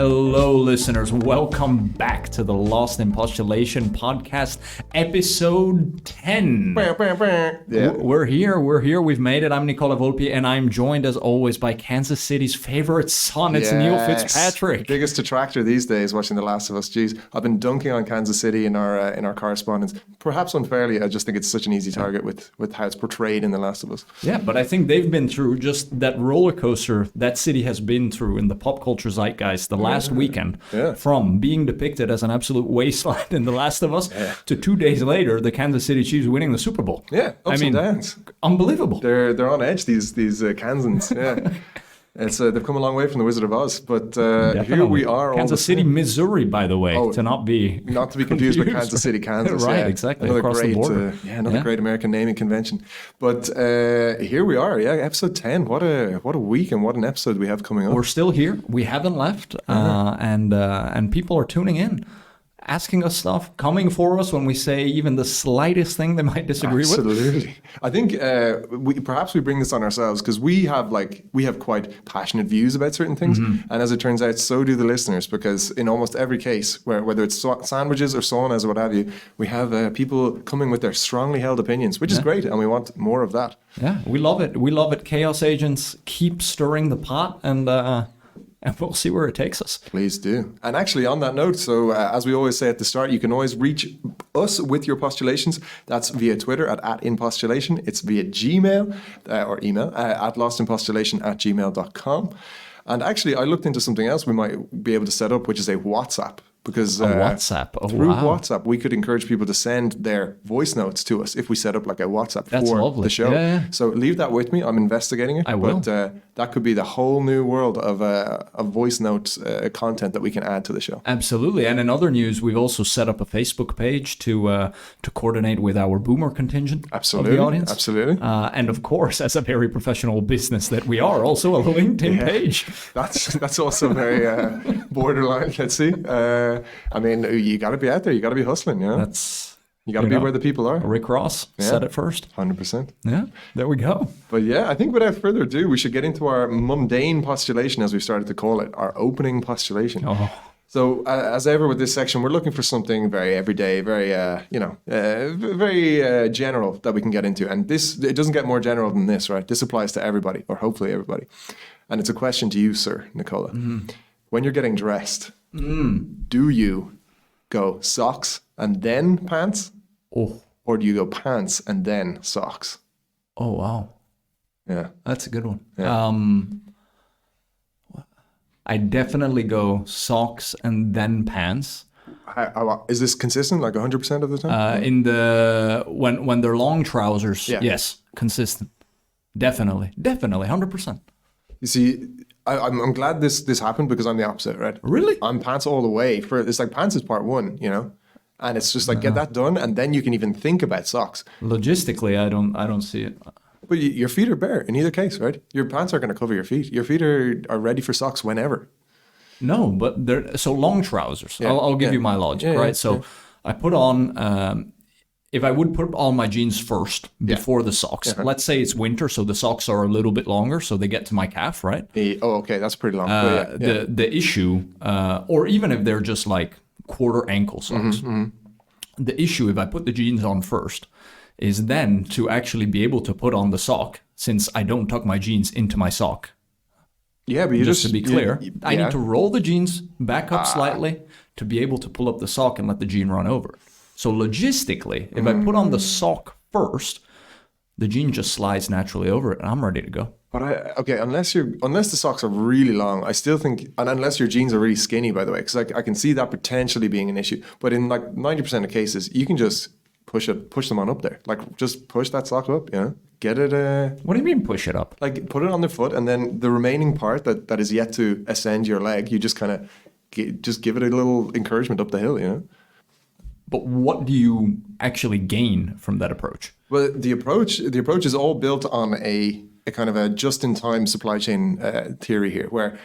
Hello, listeners. Welcome back to the Lost in Postulation podcast, episode 10. Yeah. We're here. We've made it. I'm Nicola Volpi, and I'm joined, as always, by Kansas City's favorite son. It's Neil Fitzpatrick. Biggest detractor these days watching The Last of Us. Jeez, I've been dunking on Kansas City in our correspondence. Perhaps unfairly, I just think it's such an easy target with how it's portrayed in The Last of Us. Yeah, but I think they've been through just that roller coaster that city has been through in the pop culture zeitgeist the last weekend, from being depicted as an absolute wasteland in The Last of Us to 2 days later, the Kansas City Chiefs winning the Super Bowl. Yeah, ups and downs. Unbelievable. They're on edge, these Kansans. Yeah. It's they've come a long way from the Wizard of Oz, but here we are. Kansas City, Missouri, by the way, to not be confused with Kansas City, Kansas. Right, exactly. Another across great, the border. another great American naming convention. But here we are. Yeah, episode 10. What a week and what an episode we have coming up. We're still here. We haven't left, and people are tuning in, asking us stuff, coming for us when we say even the slightest thing they might disagree with. Absolutely. I think we bring this on ourselves because we have quite passionate views about certain things. And as it turns out, so do the listeners, because in almost every case, whether it's sandwiches or saunas or what have you, we have people coming with their strongly held opinions, which is great. And we want more of that. Yeah, we love it. We love it. Chaos agents, keep stirring the pot, and we'll see where it takes us. Please do. And actually, on that note, so as we always say at the start, you can always reach us with your postulations. That's via Twitter at @inpostulation. It's via Gmail or email at lostinpostulation@gmail.com. And actually, I looked into something else we might be able to set up, which is a WhatsApp. Because WhatsApp. Through WhatsApp, we could encourage people to send their voice notes to us if we set up like a WhatsApp for the show. Yeah. So leave that with me. I'm investigating it. I will. But that could be the whole new world of voice notes content that we can add to the show. Absolutely. And in other news, we've also set up a Facebook page to coordinate with our boomer contingent of the audience. Absolutely. And of course, as a very professional business that we are, also a LinkedIn page. That's also very borderline. Let's see. I mean, you got to be out there. You got to be hustling. Yeah, you got to be where the people are. Rick Ross said it first. 100%. Yeah, there we go. But yeah, I think without further ado, we should get into our mundane postulation, as we started to call it, our opening postulation. Oh. So as ever with this section, we're looking for something very everyday, very very general that we can get into. And it doesn't get more general than this, right? This applies to everybody, or hopefully everybody. And it's a question to you, sir, Nicola. When you're getting dressed, do you go socks and then pants? Or do you go pants and then socks? Oh, wow. Yeah. That's a good one. Yeah. I definitely go socks and then pants. Is this consistent, like 100% of the time? When they're long trousers, yes, consistent. Definitely, 100%. You see, I'm glad this happened, because I'm the opposite, right? Really? I'm pants all the way. It's like pants is part one, and it's just like get that done, and then you can even think about socks. Logistically, I don't see it. But your feet are bare in either case, right? Your pants are going to cover your feet. Your feet are ready for socks whenever. No, but they're so long trousers. Yeah. I'll give you my logic, right? So I put on. If I would put on my jeans first before the socks, let's say it's winter, so the socks are a little bit longer, so they get to my calf, right? Okay, that's pretty long. The issue, or even if they're just like quarter ankle socks, the issue if I put the jeans on first is then to actually be able to put on the sock, since I don't tuck my jeans into my sock. Yeah, but just to be clear, I need to roll the jeans back up slightly to be able to pull up the sock and let the jean run over. So logistically, if I put on the sock first, the jean just slides naturally over it, and I'm ready to go. But unless the socks are really long, I still think, and unless your jeans are really skinny, by the way, because I can see that potentially being an issue. But in like 90% of cases, you can just push them on up there. Like just push that sock up, get it. What do you mean push it up? Like put it on the foot, and then the remaining part that is yet to ascend your leg, you just kind of just give it a little encouragement up the hill, But what do you actually gain from that approach? Well, the approach is all built on a a kind of a just-in-time supply chain theory here, where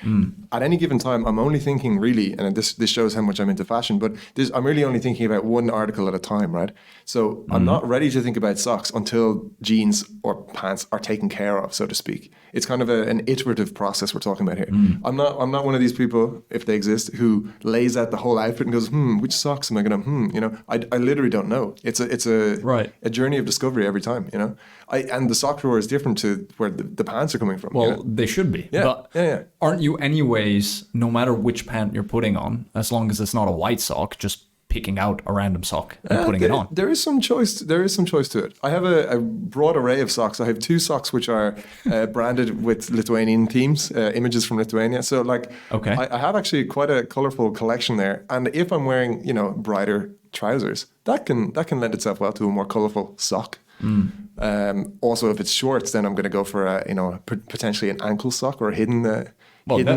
at any given time, I'm only thinking really, and this shows how much I'm into fashion, but I'm really only thinking about one article at a time, right? So I'm not ready to think about socks until jeans or pants are taken care of, so to speak. It's kind of an iterative process we're talking about here. I'm not one of these people, if they exist, who lays out the whole outfit and goes, which socks am I going to, I literally don't know. It's a journey of discovery every time, and the sock drawer is different to where the pants are coming from. Well, they should be. Yeah. But aren't you anyways, no matter which pant you're putting on, as long as it's not a white sock, just picking out a random sock and putting it on? There is some choice. There is some choice to it. I have a broad array of socks. I have 2 socks which are branded with Lithuanian themes, images from Lithuania. So I have actually quite a colorful collection there. And if I'm wearing, brighter trousers, that can lend itself well to a more colorful sock. Also, if it's shorts, then I'm going to go for potentially an ankle sock or a hidden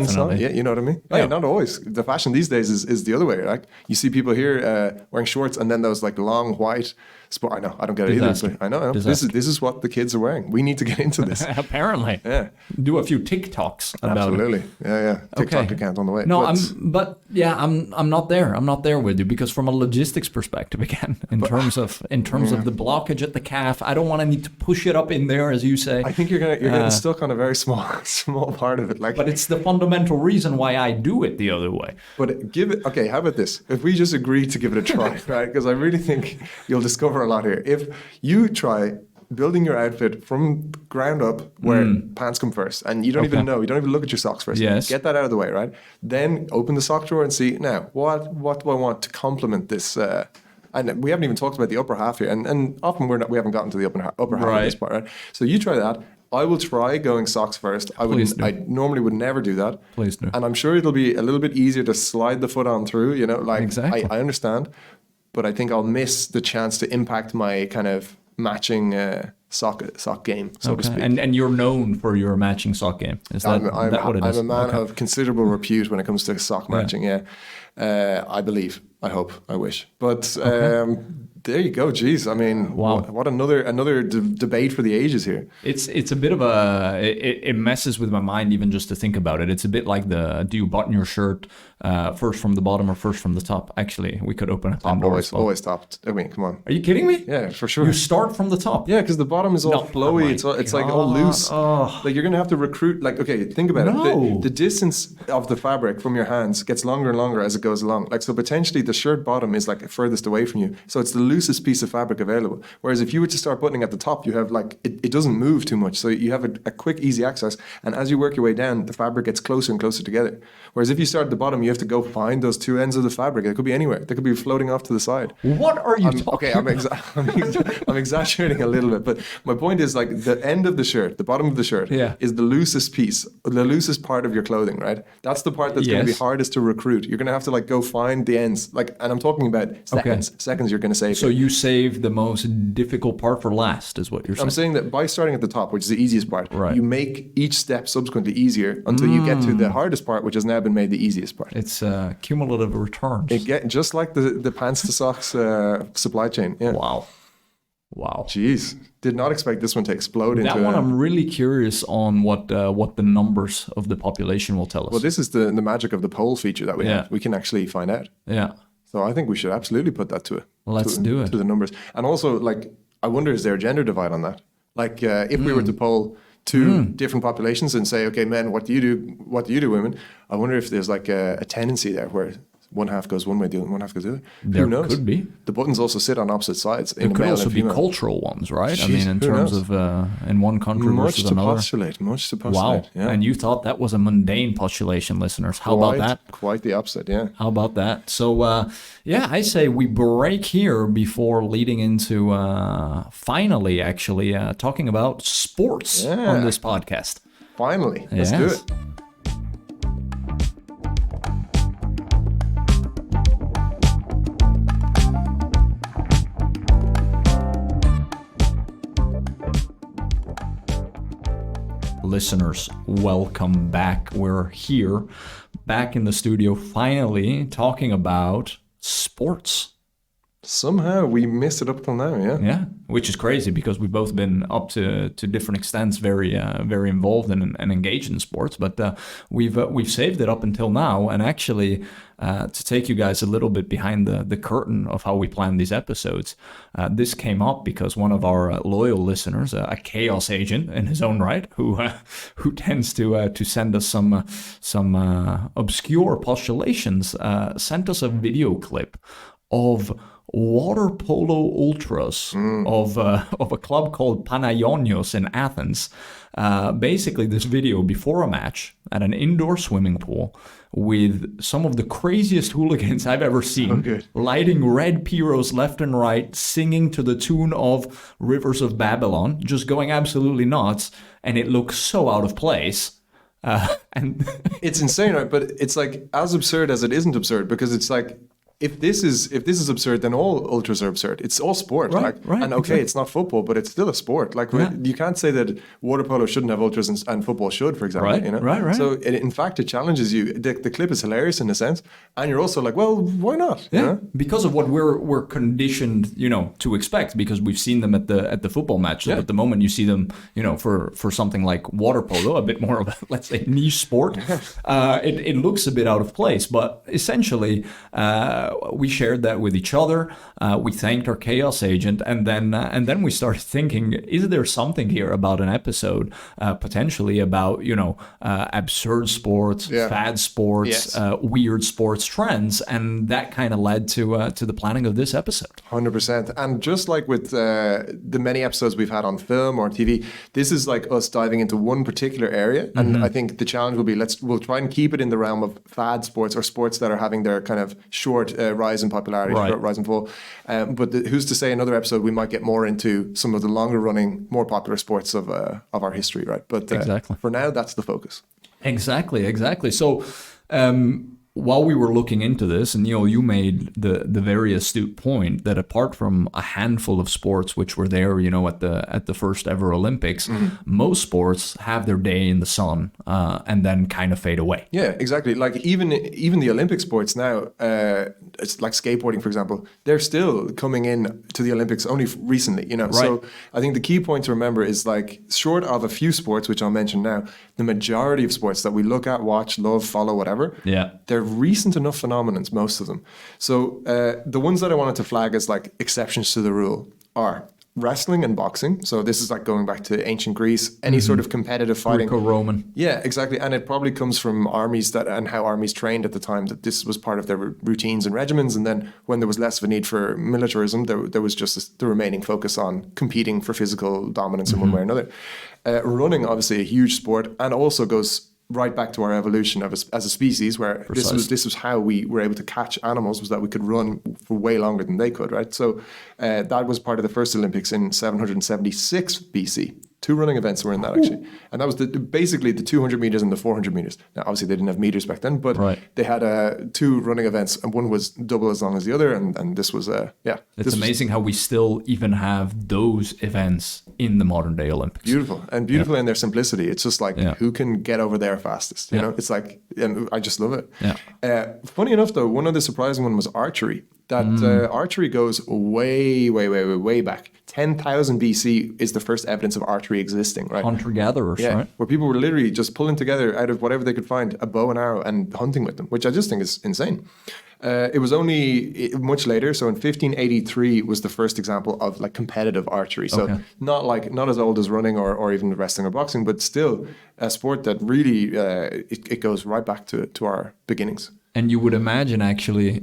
sock. Yeah, you know what I mean? Yeah. Not always. The fashion these days is the other way. Like you see people here wearing shorts and then those like long white sport. I know, I don't get it either. I know. This is what the kids are wearing. We need to get into this. Apparently. Yeah. Do a few TikToks about Absolutely. it. Yeah. TikTok account on the way. No, I'm not there. I'm not there with you because from a logistics perspective, again, in terms of the blockage at the calf, I don't want to need to push it up in there, as you say. I think you're getting stuck on a very small part of it. But it's the fundamental reason why I do it the other way. But how about this? If we just agree to give it a try, right? Because I really think you'll discover a lot here. If you try building your outfit from ground up where pants come first and you don't even look at your socks first. Yes. Get that out of the way, right? Then open the sock drawer and see, now, what do I want to complement this? And we haven't even talked about the upper half here. And often we haven't gotten to the upper half of this part, right? So you try that. I will try going socks first. I normally would never do that. Please do. And I'm sure it'll be a little bit easier to slide the foot on through, Exactly. I understand. But I think I'll miss the chance to impact my kind of matching sock game, so to speak. And you're known for your matching sock game. Is that what it is? I'm a man of considerable repute when it comes to sock matching, I believe. I hope. I wish. But there you go. Jeez. I mean, wow. What another debate for the ages here. It's a bit of it messes with my mind even just to think about it. It's a bit like do you button your shirt first from the bottom or first from the top? Actually, we could open a Pandora's box. Always top. I mean, come on. Are you kidding me? Yeah, for sure. You start from the top. Yeah, because the bottom is all flowy. It's like all loose. Oh. Like you're gonna have to recruit. Like, okay, think about it. The distance of the fabric from your hands gets longer and longer as it goes along. Like, so potentially the shirt bottom is like furthest away from you. So it's the loosest piece of fabric available. Whereas if you were to start buttoning at the top, you have like it doesn't move too much. So you have a quick, easy access. And as you work your way down, the fabric gets closer and closer together. Whereas if you start at the bottom, you have to go find those 2 ends of the fabric. It could be anywhere. They could be floating off to the side. What are you talking about? I'm exaggerating a little bit, but my point is like the end of the shirt, the bottom of the shirt is the loosest piece, the loosest part of your clothing, right? That's the part that's going to be hardest to recruit. You're going to have to like go find the ends, like, and I'm talking about seconds. Seconds you're going to save. So you save the most difficult part for last, is what you're saying. I'm saying that by starting at the top, which is the easiest part, right, you make each step subsequently easier until you get to the hardest part, which has now been made the easiest part. It's cumulative returns. Just like the pants to socks supply chain. Yeah. Wow. Jeez. Did not expect this one to explode into that one. I'm really curious on what the numbers of the population will tell us. Well, this is the magic of the poll feature that we have. We can actually find out. Yeah. So I think we should absolutely put that to it. Let's do it. To the numbers. And also, like, I wonder, is there a gender divide on that? Like, if we were to poll 2 different populations and say, okay, men, what do you do? What do you do, women? I wonder if there's like a tendency there where one half goes one way, the one half goes the other. There Who knows? Could be. The buttons also sit on opposite sides. There could also be cultural ones, right? Jeez, I mean, in terms of in one country versus another. Much to postulate. Wow. Yeah. And you thought that was a mundane postulation, listeners. How about that? Quite the opposite, yeah. How about that? So, I say we break here before leading into finally, actually, talking about sports on this podcast. Finally. Let's do it. Listeners, welcome back. We're here, back in the studio, finally talking about sports. Somehow we missed it up till now, yeah. Yeah, which is crazy because we've both been up to different extents very involved and engaged in sports. But we've saved it up until now, and actually to take you guys a little bit behind the curtain of how we plan these episodes, this came up because one of our loyal listeners, a chaos agent in his own right, who tends to send us some obscure postulations, sent us a video clip of water polo ultras of a club called Panaionios in Athens. Basically, this video before a match at an indoor swimming pool with some of the craziest hooligans I've ever seen, lighting red pyros left and right, singing to the tune of Rivers of Babylon, just going absolutely nuts, and it looks so out of place. And it's insane, right? But it's like as absurd as it isn't absurd, because it's like, if this is absurd, then all ultras are absurd. It's all sport, right? And okay, exactly. It's not football, but it's still a sport. Like you can't say that water polo shouldn't have ultras and football should, for example. Right, you know? right. So in fact, it challenges you. The clip is hilarious in a sense, and you're also like, well, why not? Yeah, you know? Because of what we're conditioned, to expect, because we've seen them at the football matches. Yeah. But the moment you see them, for something like water polo, a bit more of a, let's say, niche sport, it looks a bit out of place. But essentially, we shared that with each other. We thanked our chaos agent, and then we started thinking: is there something here about an episode, potentially about absurd sports, fad sports, weird sports trends, and that kind of led to the planning of this episode. 100%. And just like with the many episodes we've had on film or TV, this is like us diving into one particular area. And I think the challenge will be we'll try and keep it in the realm of fad sports or sports that are having their kind of short rise in popularity, short rise and fall. But who's to say another episode we might get more into some of the longer running, more popular sports of our history, right? But exactly. For now, that's the focus. Exactly. So while we were looking into this, and you made the very astute point that apart from a handful of sports which were there, at the first ever Olympics, most sports have their day in the sun and then kind of fade away. Yeah, exactly. Like even the Olympic sports now, it's like skateboarding, for example, they're still coming in to the Olympics only recently, Right. So I think the key point to remember is, like, short of a few sports, which I'll mention now, the majority of sports that we look at, watch, love, follow, whatever, they're recent enough phenomenons, most of them. So the ones that I wanted to flag as like exceptions to the rule are wrestling and boxing. So this is like going back to ancient Greece, any sort of competitive fighting. Greco-Roman. Yeah, exactly. And it probably comes from armies and how armies trained at the time, that this was part of their routines and regimens. And then when there was less of a need for militarism, there was just the remaining focus on competing for physical dominance in one way or another. Running, obviously a huge sport, and also goes right back to our evolution as a species, where this was how we were able to catch animals, was that we could run for way longer than they could, right? So that was part of the first Olympics in 776 BC. 2 running events were in that, actually. And that was basically the 200 meters and the 400 meters. Now, obviously, they didn't have meters back then, but they had 2 running events, and one was double as long as the other. And this was, It's amazing how we still even have those events in the modern day Olympics. Beautiful. And beautiful in their simplicity. It's just like, who can get over there fastest? You know, it's like, and I just love it. Yeah. Funny enough, though, one other surprising one was archery. That archery goes way back. 10,000 BC is the first evidence of archery existing, right? Hunter-gatherers, right? Where people were literally just pulling together out of whatever they could find a bow and arrow and hunting with them, which I just think is insane. It was only much later, so in 1583 was the first example of like competitive archery. So not as old as running or even wrestling or boxing, but still a sport that really it goes right back to our beginnings. And you would imagine actually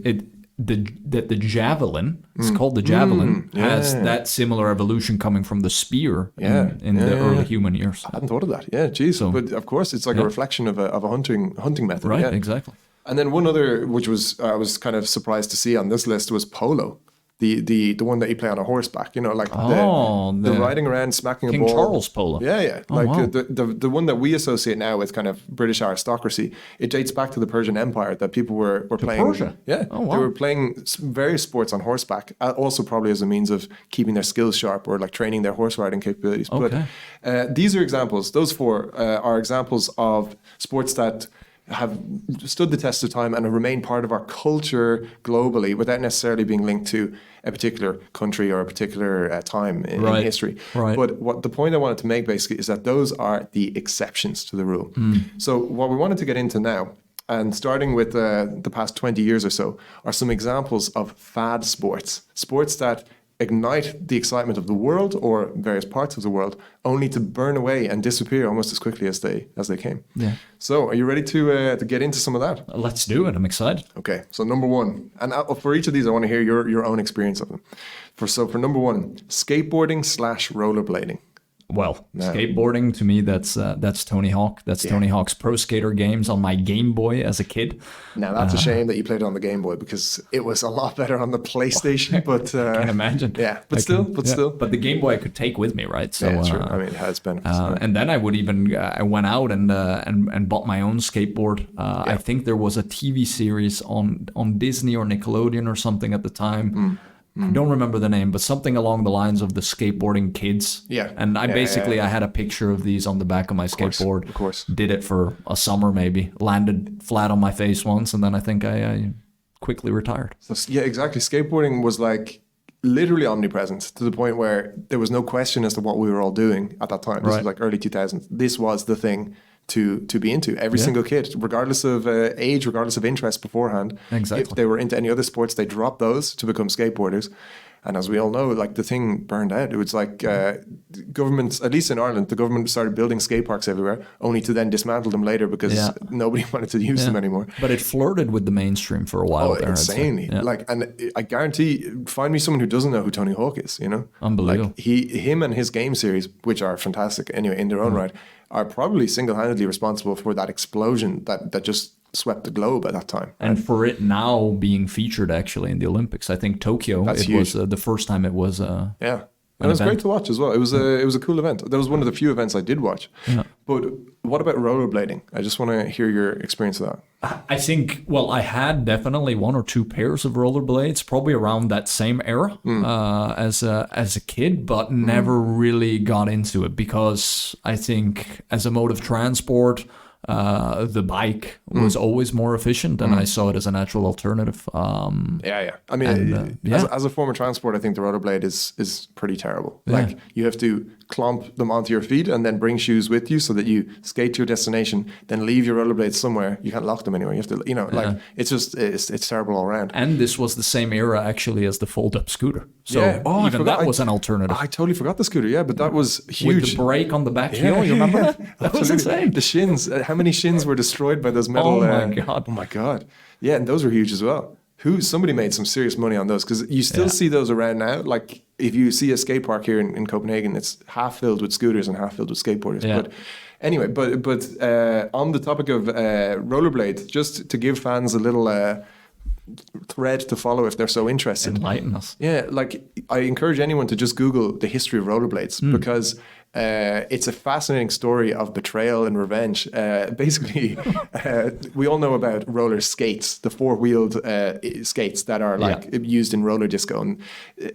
that the javelin, it's called the javelin, has that similar evolution coming from the spear in the early human years. I hadn't thought of that. Yeah, geez. So, but of course, it's like a reflection of a hunting method. Right, yeah. exactly. And then one other, which was I was kind of surprised to see on this list, was polo. The one that you play on a horseback, like the riding around, smacking King a ball. Charles polo. Yeah. The one that we associate now with kind of British aristocracy, it dates back to the Persian Empire, that people were playing. Persia? Yeah. Oh, wow. They were playing various sports on horseback, also probably as a means of keeping their skills sharp or like training their horse riding capabilities. Okay. But these are examples. Those 4 are examples of sports that have stood the test of time and have remained part of our culture globally without necessarily being linked to a particular country or a particular time in history. Right. But what the point I wanted to make basically is that those are the exceptions to the rule. So what we wanted to get into now, and starting with the past 20 years or so, are some examples of fad sports that ignite the excitement of the world or various parts of the world, only to burn away and disappear almost as quickly as they came. Yeah. So, are you ready to get into some of that? Let's do it. I'm excited. Okay. So, number one, and for each of these, I want to hear your own experience of them. For number one, skateboarding / rollerblading. Well, skateboarding to me, that's Tony Hawk. That's Tony Hawk's Pro Skater games on my Game Boy as a kid. Now that's a shame that you played it on the Game Boy because it was a lot better on the PlayStation. But I can imagine. Yeah, but still. But the Game Boy I could take with me, right? So yeah, true. I mean, it has benefits. and then I would even I went out and bought my own skateboard. I think there was a TV series on Disney or Nickelodeon or something at the time. I don't remember the name, but something along the lines of the skateboarding kids. Yeah. And I I had a picture of these on the back of my skateboard. Of course. Did it for a summer maybe. Landed flat on my face once, and then I think I quickly retired. So, yeah, exactly. Skateboarding was like literally omnipresent to the point where there was no question as to what we were all doing at that time. This was like early 2000s. This was the thing to be into. Every single kid, regardless of age, regardless of interest beforehand. Exactly. If they were into any other sports, they dropped those to become skateboarders. And as we all know, like the thing burned out. It was like governments, at least in Ireland, the government started building skate parks everywhere, only to then dismantle them later because nobody wanted to use them anymore. But it flirted with the mainstream for a while. There, insanely. Like, and I guarantee, find me someone who doesn't know who Tony Hawk is. You know, unbelievable. Like him and his game series, which are fantastic anyway in their own right, are probably single-handedly responsible for that explosion that just swept the globe at that time. And for it now being featured actually in the Olympics, I think Tokyo, was the first time it was. And it was great to watch as well. It was a cool event. That was one of the few events I did watch. Yeah. But what about rollerblading? I just want to hear your experience of that. I think, well, I had definitely 1 or 2 pairs of rollerblades, probably around that same era as a kid, but never really got into it because I think as a mode of transport, the bike was always more efficient, and I saw it as a natural alternative. I mean, as a form of transport, I think the rollerblade is pretty terrible. Like you have to clomp them onto your feet and then bring shoes with you so that you skate to your destination, then leave your rollerblades somewhere. You can't lock them anywhere. You have to, it's just it's terrible all around. And this was the same era actually as the fold-up scooter. So even that was an alternative. I totally forgot the scooter. But that was huge. With the brake on the back heel, you remember that? That was insane. The shins. How many shins were destroyed by those metal? Oh my god! Yeah, and those were huge as well. Somebody made some serious money on those because you still see those around now. Like if you see a skate park here in Copenhagen, it's half filled with scooters and half filled with skateboarders. Yeah. But anyway, but on the topic of rollerblade, just to give fans a little thread to follow if they're so interested. Enlighten us. Yeah, like I encourage anyone to just Google the history of rollerblades because it's a fascinating story of betrayal and revenge. Basically, we all know about roller skates, the 4-wheeled skates that are used in roller disco. And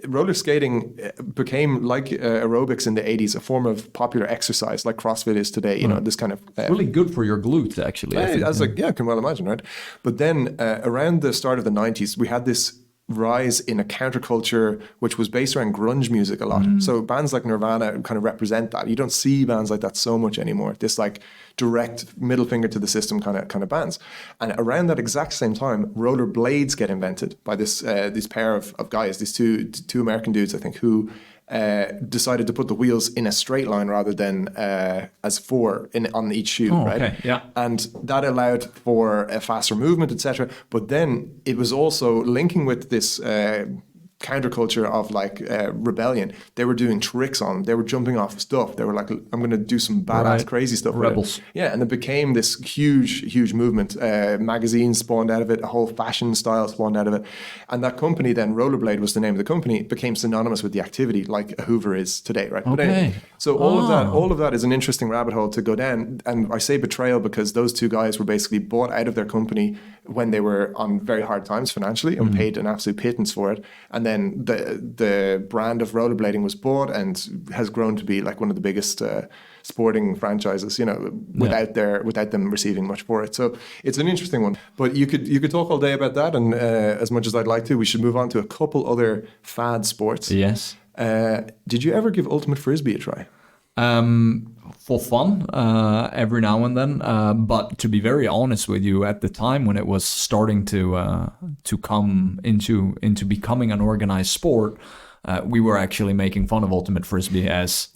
roller skating became like aerobics in the 80s, a form of popular exercise like CrossFit is today. You know, this kind of... really good for your glutes, actually. I can well imagine, right? But then around the start of the 90s, we had this rise in a counterculture which was based around grunge music a lot. So bands like Nirvana kind of represent that. You don't see bands like that so much anymore. This like direct middle finger to the system kind of bands. And around that exact same time, rollerblades get invented by this pair of guys, these two American dudes, I think, who decided to put the wheels in a straight line rather than as 4 on each shoe, right? Okay, yeah. And that allowed for a faster movement, etc. But then it was also linking with this counterculture of like rebellion. They were doing tricks on them. They were jumping off stuff. They were like, I'm going to do some badass, crazy stuff. Rebels. Yeah, and it became this huge movement. Magazines spawned out of it. A whole fashion style spawned out of it. And that company then, Rollerblade was the name of the company, became synonymous with the activity like a Hoover is today, right? Okay. But anyway, so all of that is an interesting rabbit hole to go down. And I say betrayal because those two guys were basically bought out of their company when they were on very hard times financially and paid an absolute pittance for it. And then the brand of rollerblading was bought and has grown to be like one of the biggest sporting franchises, you know, without them receiving much for it. So it's an interesting one. But you could talk all day about that, and as much as I'd like to, we should move on to a couple other fad sports. Yes. Did you ever give ultimate frisbee a try? For fun, every now and then. But to be very honest with you, at the time when it was starting to come into becoming an organized sport, we were actually making fun of ultimate frisbee as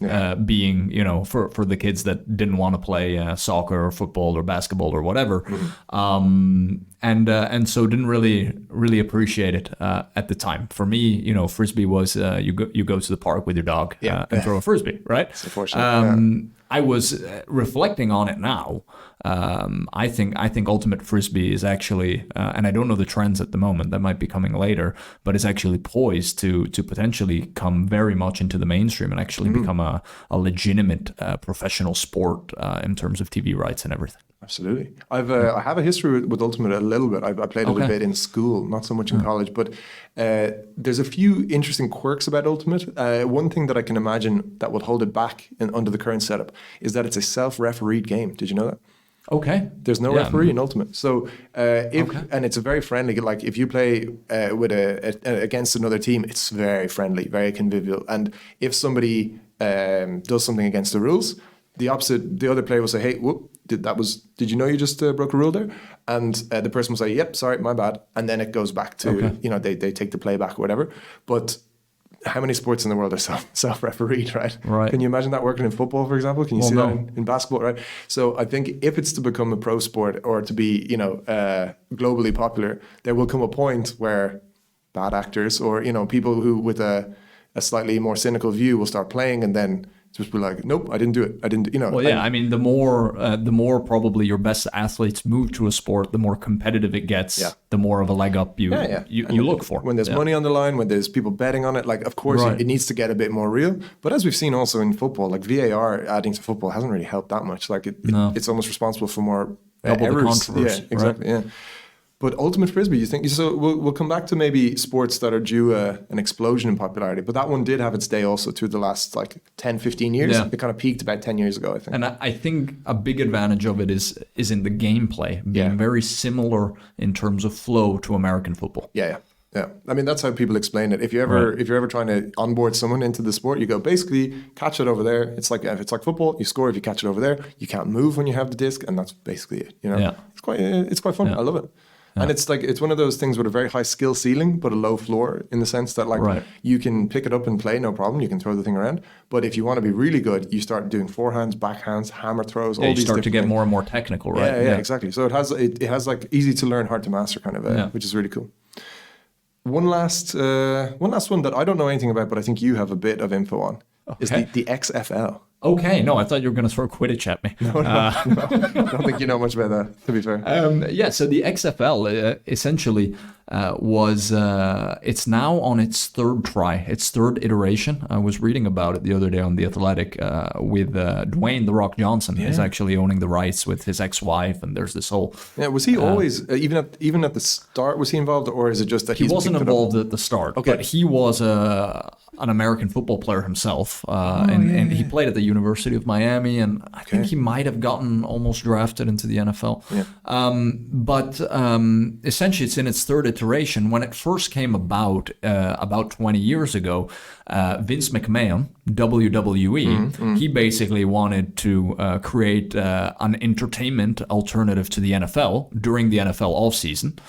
being, you know, for the kids that didn't want to play soccer or football or basketball or whatever, and so didn't really appreciate it at the time. For me, you know, frisbee was you go to the park with your dog and throw a frisbee, right? It's unfortunate. I was reflecting on it now. I think ultimate frisbee is actually, and I don't know the trends at the moment, that might be coming later, but it's actually poised to potentially come very much into the mainstream and actually become a legitimate professional sport in terms of TV rights and everything. Absolutely. I have a history with ultimate a little bit. I played it a bit in school, not so much in college, but there's a few interesting quirks about ultimate. One thing that I can imagine that would hold it back under the current setup is that it's a self-refereed game. Did you know that? Okay. There's no referee in ultimate. So and it's a very friendly, like if you play with against another team, it's very friendly, very convivial. And if somebody does something against the rules, the other player will say, "Hey, whoop, did you know you just broke a rule there?" And the person will say, "Yep, sorry, my bad." And then it goes back to, you know, they take the play back or whatever. But how many sports in the world are self-refereed, right? Right. Can you imagine that working in football, for example? Can you see that in basketball, right? So I think if it's to become a pro sport or to be, you know, globally popular, there will come a point where bad actors or, you know, people who with a slightly more cynical view will start playing and then just be like, nope, I didn't do it. I didn't, you know. Well, yeah, I mean, the more probably your best athletes move to a sport, the more competitive it gets, the more of a leg up you look for. When there's money on the line, when there's people betting on it, like, of course, it needs to get a bit more real. But as we've seen also in football, like VAR adding to football hasn't really helped that much. Like, it's almost responsible for more errors. Yeah, exactly, yeah. But ultimate frisbee, you think? So we'll come back to maybe sports that are due an explosion in popularity. But that one did have its day also through the last like 10, 15 years. Yeah. It kind of peaked about 10 years ago, I think. And I think a big advantage of it is in the gameplay being very similar in terms of flow to American football. Yeah. I mean, that's how people explain it. If you're ever trying to onboard someone into the sport, you go basically catch it over there. It's like if it's like football, you score if you catch it over there. You can't move when you have the disc, and that's basically it. You know, it's quite fun. I love it. Yeah. And it's one of those things with a very high skill ceiling, but a low floor in the sense that you can pick it up and play, no problem. You can throw the thing around. But if you want to be really good, you start doing forehands, backhands, hammer throws, all these you start to get more and more technical, right? Yeah, exactly. So it has like easy to learn, hard to master kind of, which is really cool. One last one that I don't know anything about, but I think you have a bit of info on is the XFL. Okay, no, I thought you were going to throw Quidditch at me. No, I don't think you know much about that, to be fair. So the XFL essentially was, it's now on its third iteration. I was reading about it the other day on The Athletic with Dwayne "The Rock" Johnson is actually owning the rights with his ex-wife, and there's this whole... Yeah, was he always, even at the start, was he involved, or is it just that he wasn't involved at the start, but he was an American football player himself, and he played at the University of Miami, and I think he might have gotten almost drafted into the NFL. Yeah. But essentially, it's in its third iteration. When it first came about 20 years ago, Vince McMahon, WWE, he basically wanted to create an entertainment alternative to the NFL during the NFL offseason,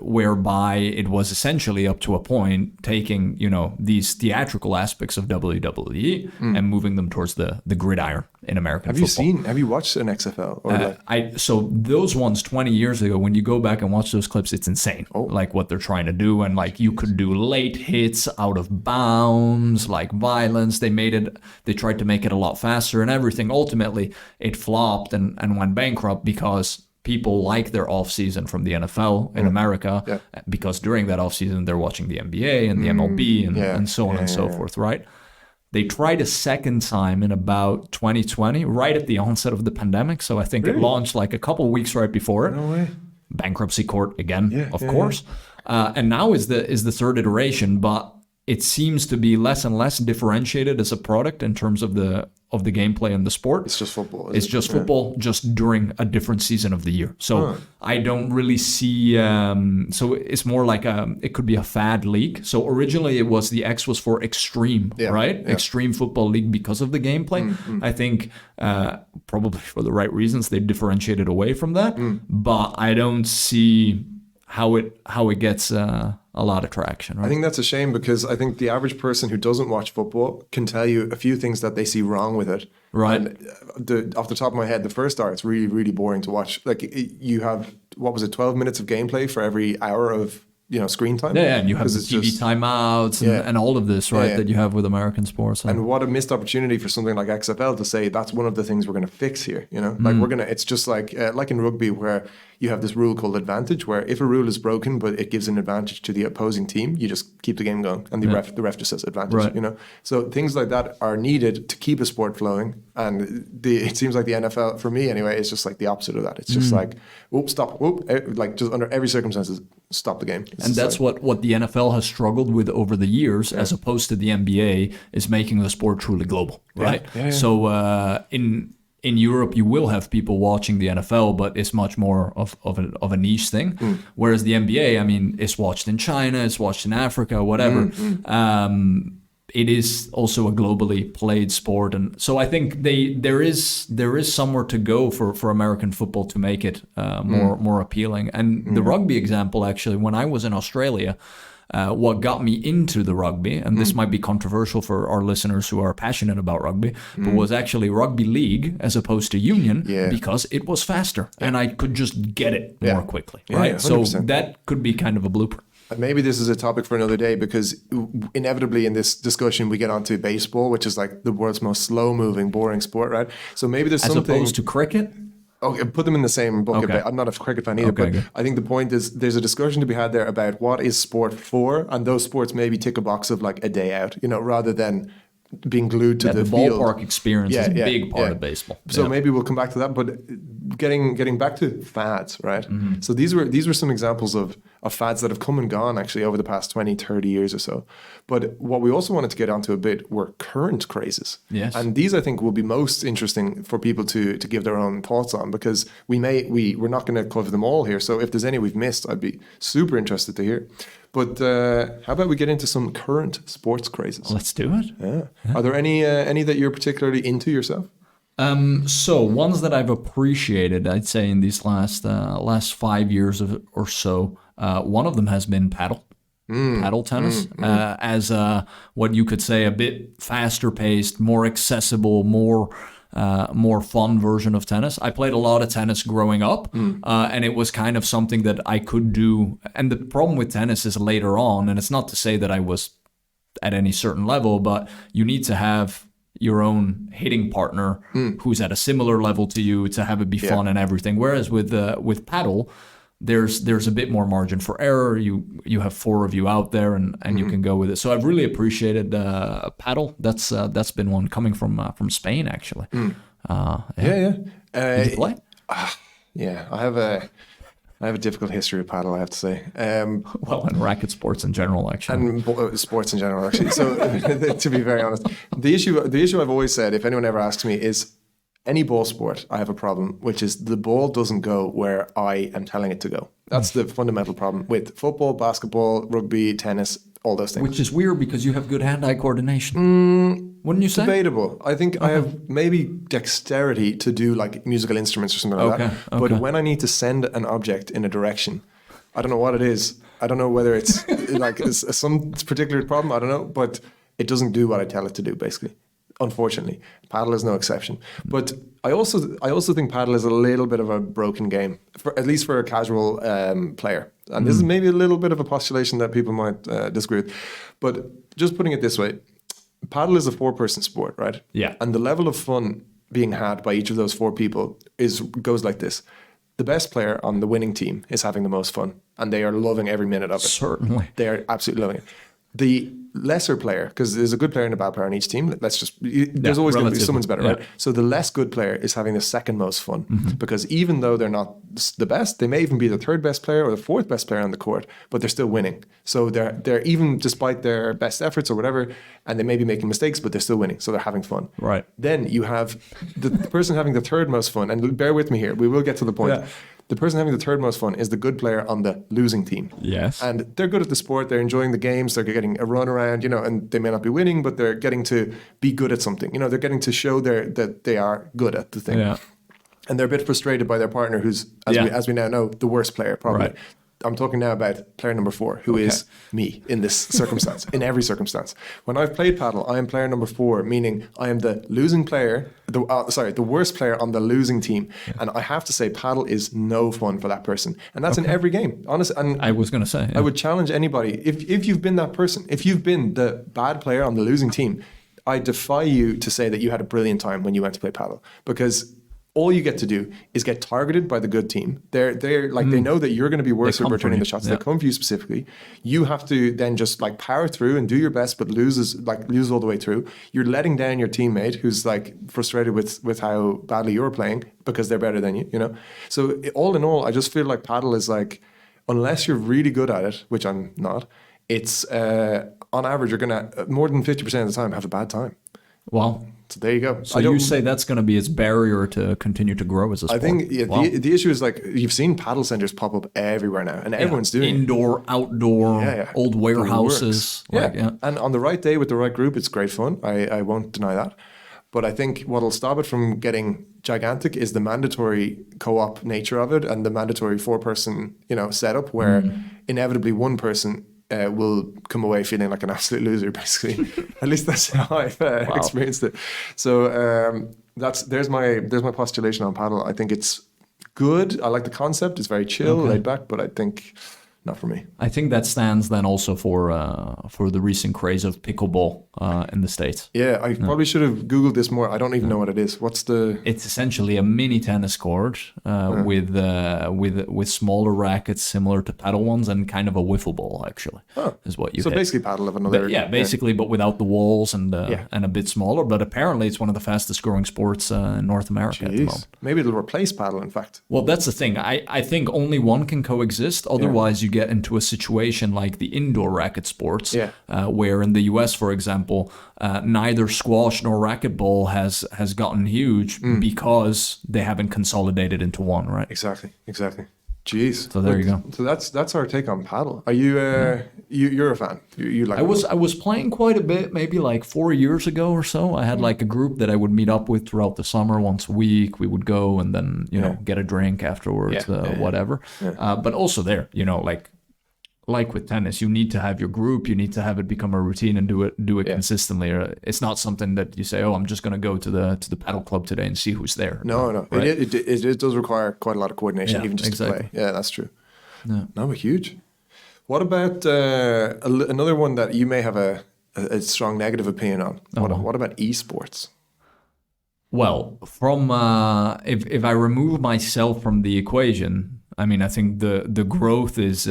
whereby it was essentially up to a point taking, you know, these theatrical aspects of WWE and moving them towards the gridiron in American football. Have you watched an XFL? Or so those ones 20 years ago, when you go back and watch those clips, it's insane. Like what they're trying to do. And like you could do late hits out of bounds, like violence. They tried to make it a lot faster and everything. Ultimately, it flopped and went bankrupt because people like their off-season from the NFL in America because during that off-season, they're watching the NBA and the MLB and so on and so forth, right? They tried a second time in about 2020, right at the onset of the pandemic. So I think it launched like a couple of weeks right before it. No way. bankruptcy court again, of course. And now is the third iteration, but it seems to be less and less differentiated as a product in terms of the gameplay and the sport. It's just football. It's just football, just during a different season of the year. So I don't really see. So it's more like it could be a fad league. So originally the X was for extreme, right? Yeah. Extreme football league because of the gameplay. I think probably for the right reasons they differentiated away from that. But I don't see how it gets a lot of traction. Right? I think that's a shame, because I think the average person who doesn't watch football can tell you a few things that they see wrong with it. Right. And off the top of my head, the first hour, it's really, really boring to watch. Like you have, 12 minutes of gameplay for every hour of screen time. Yeah, and you have the TV timeouts and all of this, right, that you have with American sports. And what a missed opportunity for something like XFL to say that's one of the things we're going to fix here. Like it's just like in rugby, where you have this rule called advantage, where if a rule is broken but it gives an advantage to the opposing team, you just keep the game going, and the ref just says advantage. Right. So things like that are needed to keep a sport flowing. And it seems like the NFL, for me anyway, is just like the opposite of that. It's just like, stop, like just under every circumstances, stop the game. And that's what the NFL has struggled with over the years, as opposed to the NBA, is making the sport truly global, right? Yeah. So in Europe, you will have people watching the NFL, but it's much more of a niche thing. Whereas the NBA, I mean, it's watched in China, it's watched in Africa, whatever. It is also a globally played sport, and so I think there is somewhere to go for American football to make it more appealing. And the rugby example, actually, when I was in Australia, what got me into the rugby, and this might be controversial for our listeners who are passionate about rugby, but was actually rugby league as opposed to union, because it was faster and I could just get it more quickly, right? 100%. So that could be kind of a blueprint. Maybe this is a topic for another day, because inevitably in this discussion we get onto baseball, which is like the world's most slow-moving, boring sport, right? So maybe there's something... As opposed to cricket? Okay, put them in the same bucket. Okay. I'm not a cricket fan either, but I think the point is there's a discussion to be had there about what is sport for, and those sports maybe tick a box of like a day out, rather than being glued to the field. Ballpark experience is a big part of baseball. So maybe we'll come back to that, but getting back to fads, right? So these were some examples of fads that have come and gone actually over the past 20, 30 years or so. But what we also wanted to get onto a bit were current crazes. Yes. And these I think will be most interesting for people to give their own thoughts on, because we're not going to cover them all here. So if there's any we've missed, I'd be super interested to hear. But how about we get into some current sports crazes? Let's do it. Yeah. Are there any that you're particularly into yourself? So ones that I've appreciated, I'd say in these last 5 years or so, one of them has been padel. Padel tennis, as what you could say a bit faster paced, more accessible, more fun version of tennis. I played a lot of tennis growing up, and it was kind of something that I could do. And the problem with tennis is later on, and it's not to say that I was at any certain level, but you need to have your own hitting partner who's at a similar level to you to have it be fun and everything. Whereas with padel, there's a bit more margin for error. You have four of you out there, and you can go with it. So I've really appreciated padel. That's been one coming from Spain actually. Did you play? Yeah, I have a difficult history with padel, I have to say. Well, and racket sports in general, actually. And sports in general, actually. So to be very honest, the issue I've always said, if anyone ever asks me, is any ball sport, I have a problem, which is the ball doesn't go where I am telling it to go. That's the fundamental problem with football, basketball, rugby, tennis, all those things. Which is weird because you have good hand-eye coordination. Wouldn't you say? Debatable. I think I have maybe dexterity to do like musical instruments or something like that. But when I need to send an object in a direction, I don't know what it is. I don't know whether it's like some particular problem. I don't know, but it doesn't do what I tell it to do, basically. Unfortunately, padel is no exception. But I also think padel is a little bit of a broken game, at least for a casual player. And this is maybe a little bit of a postulation that people might disagree with. But just putting it this way, padel is a four-person sport, right? Yeah. And the level of fun being had by each of those four people goes like this. The best player on the winning team is having the most fun, and they are loving every minute of it. Certainly. They are absolutely loving it. the lesser player, because there's a good player and a bad player on each team. There's always going to be someone's better, right? So the less good player is having the second most fun, because even though they're not the best, they may even be the third best player or the fourth best player on the court, but they're still winning. So they're even despite their best efforts or whatever, and they may be making mistakes, but they're still winning. So they're having fun. Right. Then you have the person having the third most fun, and bear with me here, we will get to the point. Yeah. The person having the third most fun is the good player on the losing team. Yes. And they're good at the sport. They're enjoying the games. They're getting a run around, and they may not be winning, but they're getting to be good at something. They're getting to show that they are good at the thing. Yeah. And they're a bit frustrated by their partner, who's, as we now know, the worst player, probably. Right. I'm talking now about player number 4, who is me in this circumstance, in every circumstance. When I've played padel, I am player number 4, meaning I am the losing player, the worst player on the losing team. Yeah. And I have to say, padel is no fun for that person. And that's in every game, honestly. And I was going to say. Yeah. I would challenge anybody, if you've been that person, if you've been the bad player on the losing team, I defy you to say that you had a brilliant time when you went to play padel, because all you get to do is get targeted by the good team. They're like, they know that you're going to be worse at returning the shots. Yeah. They come for you specifically. You have to then just like power through and do your best, but lose all the way through. You're letting down your teammate who's like frustrated with how badly you're playing because they're better than you, So all in all, I just feel like padel is like, unless you're really good at it, which I'm not, it's on average, you're going to more than 50% of the time have a bad time. Wow. So there you go. So you say that's going to be its barrier to continue to grow as a sport? I think the issue is like you've seen paddle centers pop up everywhere now, and everyone's doing indoor, outdoor, old warehouses. And on the right day with the right group, it's great fun. I won't deny that. But I think what'll stop it from getting gigantic is the mandatory co-op nature of it and the mandatory 4-person setup where inevitably one person will come away feeling like an absolute loser, basically. At least that's how I've experienced it. So there's my postulation on padel. I think it's good. I like the concept. It's very chill, laid back, but I think not for me. I think that stands then also for the recent craze of pickleball in the States. Yeah, I probably should have Googled this more. I don't even know what it is. It's essentially a mini tennis court with smaller rackets similar to paddle ones and kind of a wiffle ball, actually, is what you hit. Basically paddle of another... But without the walls and a bit smaller. But apparently it's one of the fastest growing sports in North America at the moment. Maybe it'll replace paddle, in fact. Well, that's the thing. I think only one can coexist. Otherwise, you get into a situation like the indoor racket sports, where in the US, for example, neither squash nor racquetball has gotten huge because they haven't consolidated into one, right? Exactly. Jeez. So there you go. So that's our take on paddle. Are you you're a fan? You like? I was playing quite a bit, maybe like 4 years ago or so. I had like a group that I would meet up with throughout the summer once a week. We would go and then get a drink afterwards, whatever. Yeah. But also there, like with tennis, you need to have your group. You need to have it become a routine and do it consistently. It's not something that you say, "Oh, I'm just going to go to the paddle club today and see who's there." No. Right? It does require quite a lot of coordination, even just to play. Yeah, that's true. Yeah. No, huge. What about another one that you may have a strong negative opinion on? What about esports? Well, from if I remove myself from the equation, I mean, I think the growth is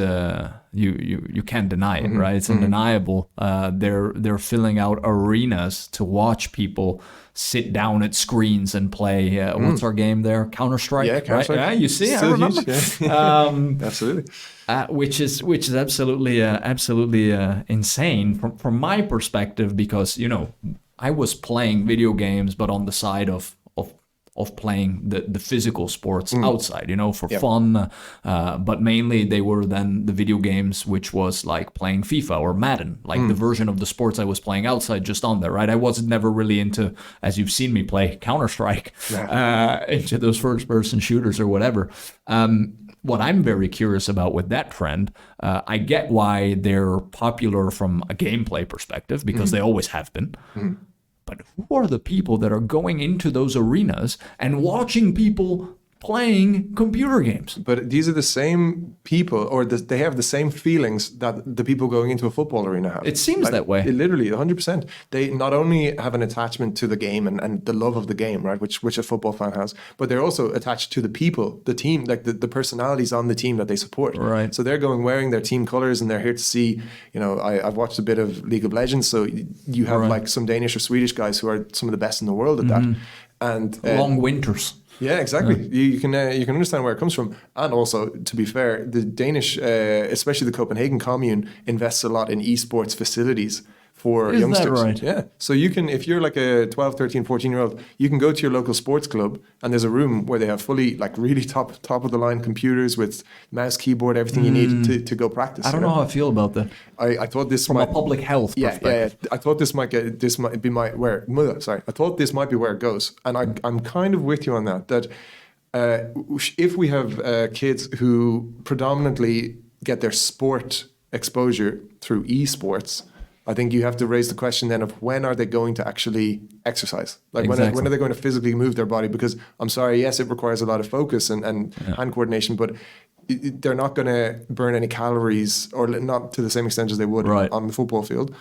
you can't deny it, right? It's undeniable. They're filling out arenas to watch people sit down at screens and play. What's our game there? Counter-Strike. Yeah, Counter-Strike. Right? Yeah, you see, I remember. Absolutely. Which is absolutely insane from my perspective, because I was playing video games, but on the side of playing the physical sports outside, for fun. But mainly they were then the video games, which was like playing FIFA or Madden, like the version of the sports I was playing outside just on there, right? I wasn't never really into, as you've seen me play, Counter-Strike, into those first-person shooters or whatever. What I'm very curious about with that trend, I get why they're popular from a gameplay perspective, because they always have been. But who are the people that are going into those arenas and watching people playing computer games. But these are the same people, or they have the same feelings that the people going into a football arena have. It seems that way. Literally, 100%. They not only have an attachment to the game and the love of the game, right, which a football fan has, but they're also attached to the people, the team, like the personalities on the team that they support. Right. So they're going wearing their team colors, and they're here to see, I've watched a bit of League of Legends, so you have like some Danish or Swedish guys who are some of the best in the world at that. And Long winters. yeah, exactly. You can understand where it comes from, and also, to be fair, the Danish, especially the Copenhagen commune, invests a lot in esports facilities for Is youngsters. that right? Yeah. So you can, if you're like a 12, 13, 14-year-old, you can go to your local sports club, and there's a room where they have fully, like, really top of the line computers with mouse, keyboard, everything you need to go practice. I don't know how I feel about that. I thought this From might, a public health perspective. I thought this might be I thought this might be where it goes, and I'm kind of with you on that. That if we have kids who predominantly get their sport exposure through esports, I think you have to raise the question then of when are they going to actually exercise? Like Exactly. when are they going to physically move their body? Because I'm sorry, yes, it requires a lot of focus and hand coordination, but they're not going to burn any calories, or not to the same extent as they would Right. on the football field.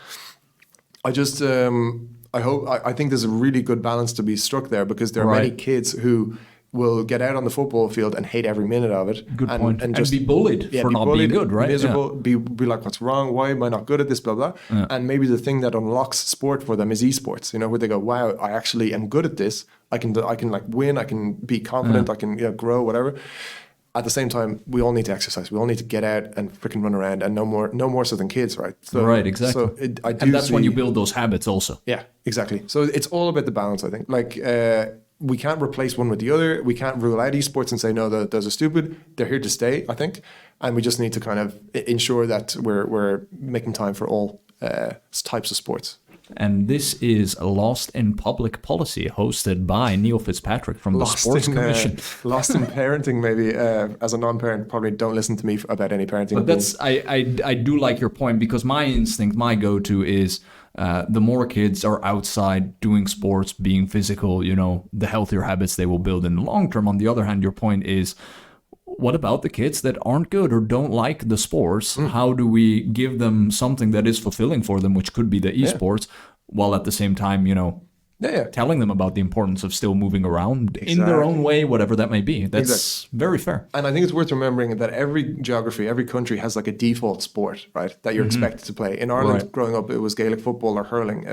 I just I think there's a really good balance to be struck there, because there are many Right. kids who will get out on the football field and hate every minute of it. Good point. And just be bullied for be not bullied, being good, right? Miserable, be like, what's wrong? Why am I not good at this? Blah, blah. And maybe the thing that unlocks sport for them is esports, where they go, wow, I actually am good at this. I can like win. I can be confident. I can grow, whatever. At the same time, we all need to exercise. We all need to get out and freaking run around, and no more so than kids, right? So, Right, exactly. So I do And that's when see- you build those habits also. Yeah, exactly. So it's all about the balance, I think. Like, we can't replace one with the other. We can't rule out esports and say, no, those are stupid. They're here to stay, I think. And we just need to kind of ensure that we're making time for all types of sports. And this is Lost in Public Policy, hosted by Neil Fitzpatrick from the Sports Commission. Lost in parenting, maybe. As a non-parent, probably don't listen to me about any parenting. But that's I do like your point, because my instinct, my go-to is the more kids are outside doing sports, being physical, the healthier habits they will build in the long term. On the other hand, your point is, what about the kids that aren't good or don't like the sports? How do we give them something that is fulfilling for them, which could be the esports, while at the same time, telling them about the importance of still moving around in their own way, whatever that may be. That's very fair. And I think it's worth remembering that every geography, every country has like a default sport, right, that you're expected to play. In Ireland, growing up, it was Gaelic football or hurling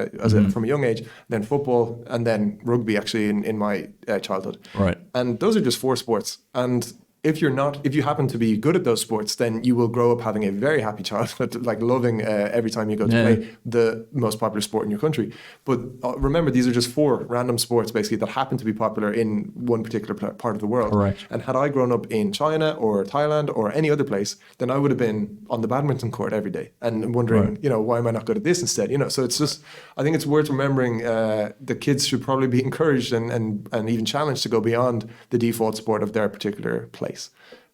from a young age, then football, and then rugby, actually, in my childhood. Right. And those are just 4 sports. And if you happen to be good at those sports, then you will grow up having a very happy childhood, like loving every time you go to play the most popular sport in your country. But remember, these are just 4 random sports, basically, that happen to be popular in one particular part of the world. Correct. And had I grown up in China or Thailand or any other place, then I would have been on the badminton court every day and wondering, why am I not good at this instead? So it's just, I think it's worth remembering the kids should probably be encouraged and even challenged to go beyond the default sport of their particular place.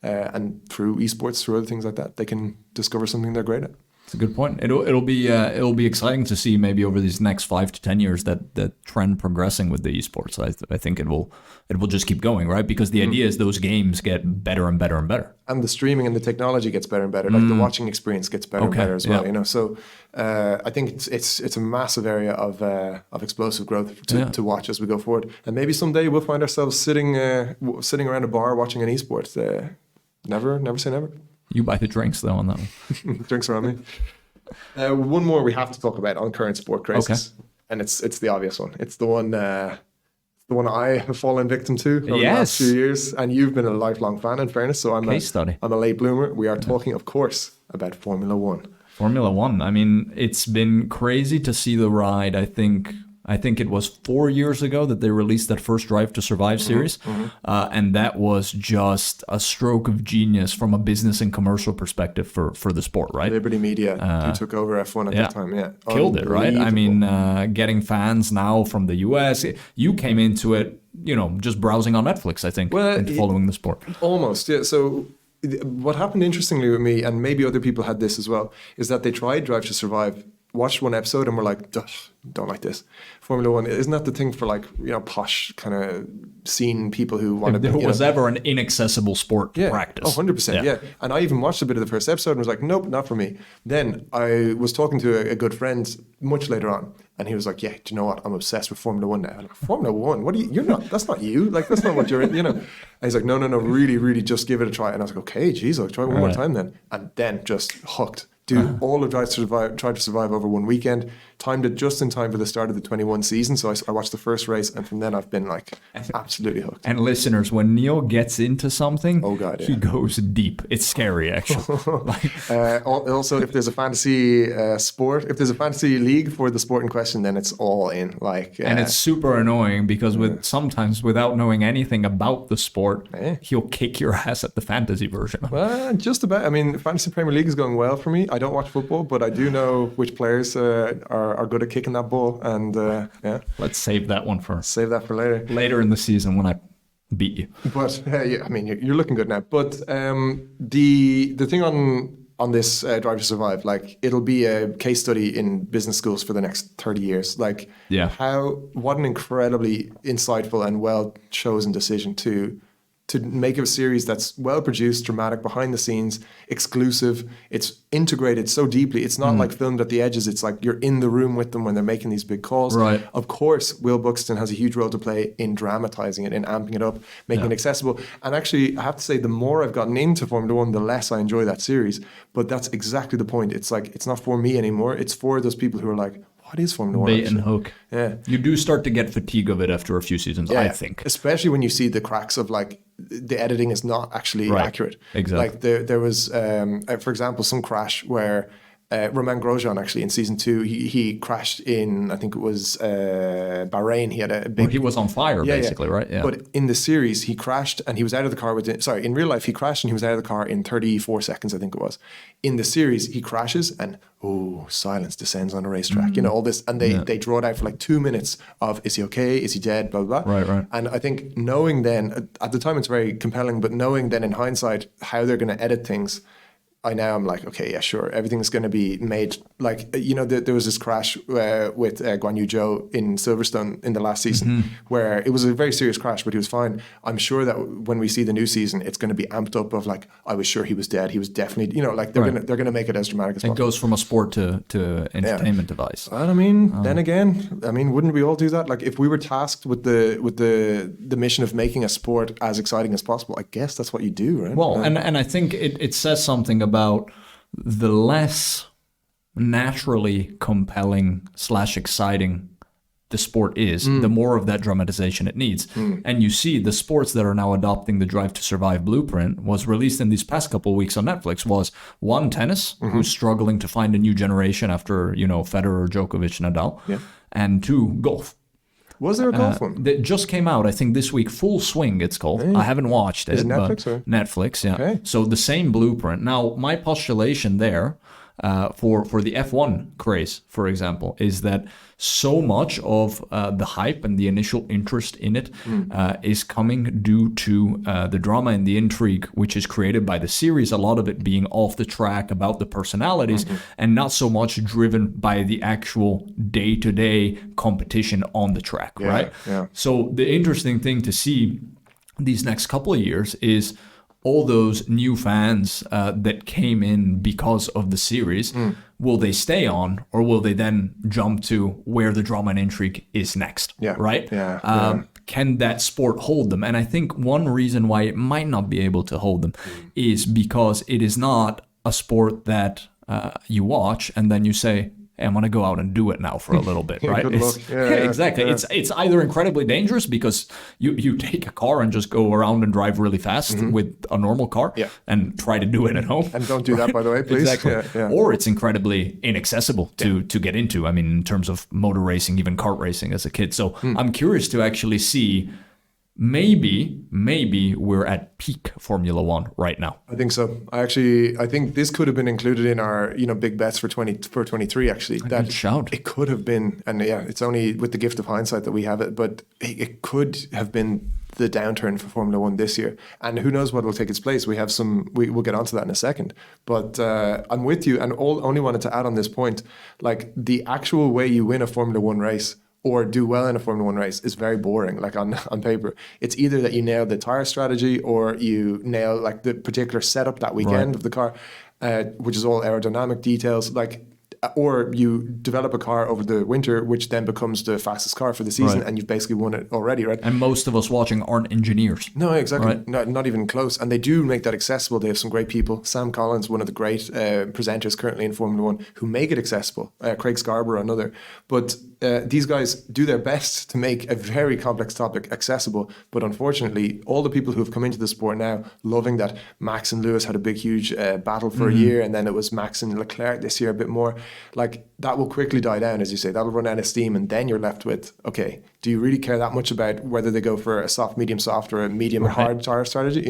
And through esports, through other things like that, they can discover something they're great at. It's a good point. It'll be exciting to see maybe over these next 5 to 10 years that trend progressing with the esports. I think it will just keep going, right? Because the idea is those games get better and better and better. And the streaming and the technology gets better and better. Like the watching experience gets better and better as well. So I think it's a massive area of explosive growth to watch as we go forward. And maybe someday we'll find ourselves sitting around a bar watching an esports. Never say never. You buy the drinks though on that one. Drinks around me. One more we have to talk about on current sport crazes, and it's the obvious one. It's the one I have fallen victim to over the last few years, and you've been a lifelong fan. In fairness, so I'm a late bloomer. We are talking, of course, about Formula One. Formula One. I mean, it's been crazy to see the ride. I think it was 4 years ago that they released that first Drive to Survive series. And that was just a stroke of genius from a business and commercial perspective for the sport, right? Liberty Media, who took over F1 at that time, Killed it, right? I mean, getting fans now from the US. You came into it, just browsing on Netflix, I think, and following the sport. Almost, yeah. So what happened interestingly with me, and maybe other people had this as well, is that they tried Drive to Survive watched one episode and were like, "Ugh, don't like this. Formula One, isn't that the thing for like, posh kind of scene people who want to be, There was ever an inaccessible sport to practice. 100%, yeah. And I even watched a bit of the first episode and was like, nope, not for me. Then I was talking to a good friend much later on, and he was like, yeah, do you know what? I'm obsessed with Formula One now. I'm like, Formula One? What are you're not, that's not you. Like, that's not what you're in, And he's like, no, really, really just give it a try. And I was like, okay, geez, I'll try it one more time then. And then just hooked. All of Drive to Survive over one weekend, timed it just in time for the start of the 21 season. So I watched the first race, and from then I've been like absolutely hooked. And listeners, when Neil gets into something, oh God, he goes deep. It's scary, actually. Also, if there's a fantasy sport, if there's a fantasy league for the sport in question, then it's all in. And it's super annoying because sometimes without knowing anything about the sport, he'll kick your ass at the fantasy version. Well, just about. I mean, Fantasy Premier League is going well for me. I don't watch football, but I do know which players are good at kicking that ball. And let's save that one for later. Later in the season when I beat you. But I mean, you're looking good now. But the thing on this Drive to Survive, like it'll be a case study in business schools for the next 30 years. Like, what an incredibly insightful and well chosen decision to make a series that's well produced, dramatic, behind the scenes, exclusive. It's integrated so deeply. It's not like filmed at the edges. It's like you're in the room with them when they're making these big calls. Right. Of course, Will Buxton has a huge role to play in dramatizing it, in amping it up, making it accessible. And actually, I have to say, the more I've gotten into Formula One, the less I enjoy that series. But that's exactly the point. It's like, it's not for me anymore. It's for those people who are like, what is Formula One? Bait and hook. Yeah. You do start to get fatigue of it after a few seasons, I think. Especially when you see the cracks of like the editing is not actually accurate. Exactly. Like there was, for example, some crash where Romain Grosjean actually in season 2, he crashed in, I think it was Bahrain. He had a big... He was on fire, basically, right? Yeah. But in the series, he crashed and he was out of the car in real life, he crashed and he was out of the car in 34 seconds, I think it was. In the series, he crashes and, silence descends on a racetrack, all this. And they draw it out for like 2 minutes of, is he okay? Is he dead? Blah, blah, blah. Right. And I think knowing then, at the time it's very compelling, but knowing then in hindsight how they're going to edit things, I'm like, okay, yeah, sure. Everything's going to be made like, there was this crash with Guan Yu Zhou in Silverstone in the last season where it was a very serious crash, but he was fine. I'm sure that when we see the new season, it's going to be amped up of like, I was sure he was dead. He was definitely, they're going to make it as dramatic as possible. It goes from a sport to entertainment device. And I mean, then again, wouldn't we all do that? Like if we were tasked with the mission of making a sport as exciting as possible, I guess that's what you do, right? Well, and I think it says something about the less naturally compelling / exciting the sport is, the more of that dramatization it needs. And you see the sports that are now adopting the Drive to Survive blueprint was released in these past couple of weeks on Netflix was one, tennis, who's struggling to find a new generation after, Federer, Djokovic, Nadal, and 2, golf. Was there a golf one? That just came out, I think, this week. Full Swing, it's called. I haven't watched it. Is it Netflix? Or? Netflix, yeah. Okay. So the same blueprint. Now, my postulation there for the F1 craze, for example, is that so much of the hype and the initial interest in it is coming due to the drama and the intrigue, which is created by the series, a lot of it being off the track about the personalities and not so much driven by the actual day-to-day competition on the track, right? Yeah. So the interesting thing to see these next couple of years is all those new fans that came in because of the series, will they stay on or will they then jump to where the drama and intrigue is next? Right? Can that sport hold them? And I think one reason why it might not be able to hold them is because it is not a sport that you watch and then you say, hey, I'm going to go out and do it now for a little bit, right? Good luck. Exactly. Yeah. It's either incredibly dangerous because you take a car and just go around and drive really fast with a normal car and try to do it at home. And don't do that, by the way, please. Exactly. Or it's incredibly inaccessible to get into. I mean, in terms of motor racing, even kart racing as a kid. So I'm curious to actually see maybe we're at peak Formula One right now. I think so. I think this could have been included in our, big bets for 23. Actually, Good shout. it could have been, and yeah, it's only with the gift of hindsight that we have it, but it could have been the downturn for Formula One this year, and who knows what will take its place. We have we'll get onto that in a second, but I'm with you, and only wanted to add on this point, like the actual way you win a Formula One race or do well in a Formula One race is very boring, like on paper. It's either that you nail the tire strategy or you nail like the particular setup that weekend of the car, which is all aerodynamic details, or you develop a car over the winter, which then becomes the fastest car for the season, and you've basically won it already, right? And most of us watching aren't engineers. No, exactly. Right? Not even close. And they do make that accessible. They have some great people. Sam Collins, one of the great presenters currently in Formula One, who make it accessible. Craig Scarborough, another. But these guys do their best to make a very complex topic accessible. But unfortunately, all the people who have come into the sport now, loving that Max and Lewis had a big, huge battle for a year, and then it was Max and Leclerc this year a bit more. Like, that will quickly die down, as you say. That'll run out of steam, and then you're left with, okay, do you really care that much about whether they go for a soft, medium, soft, or a medium and hard tire strategy?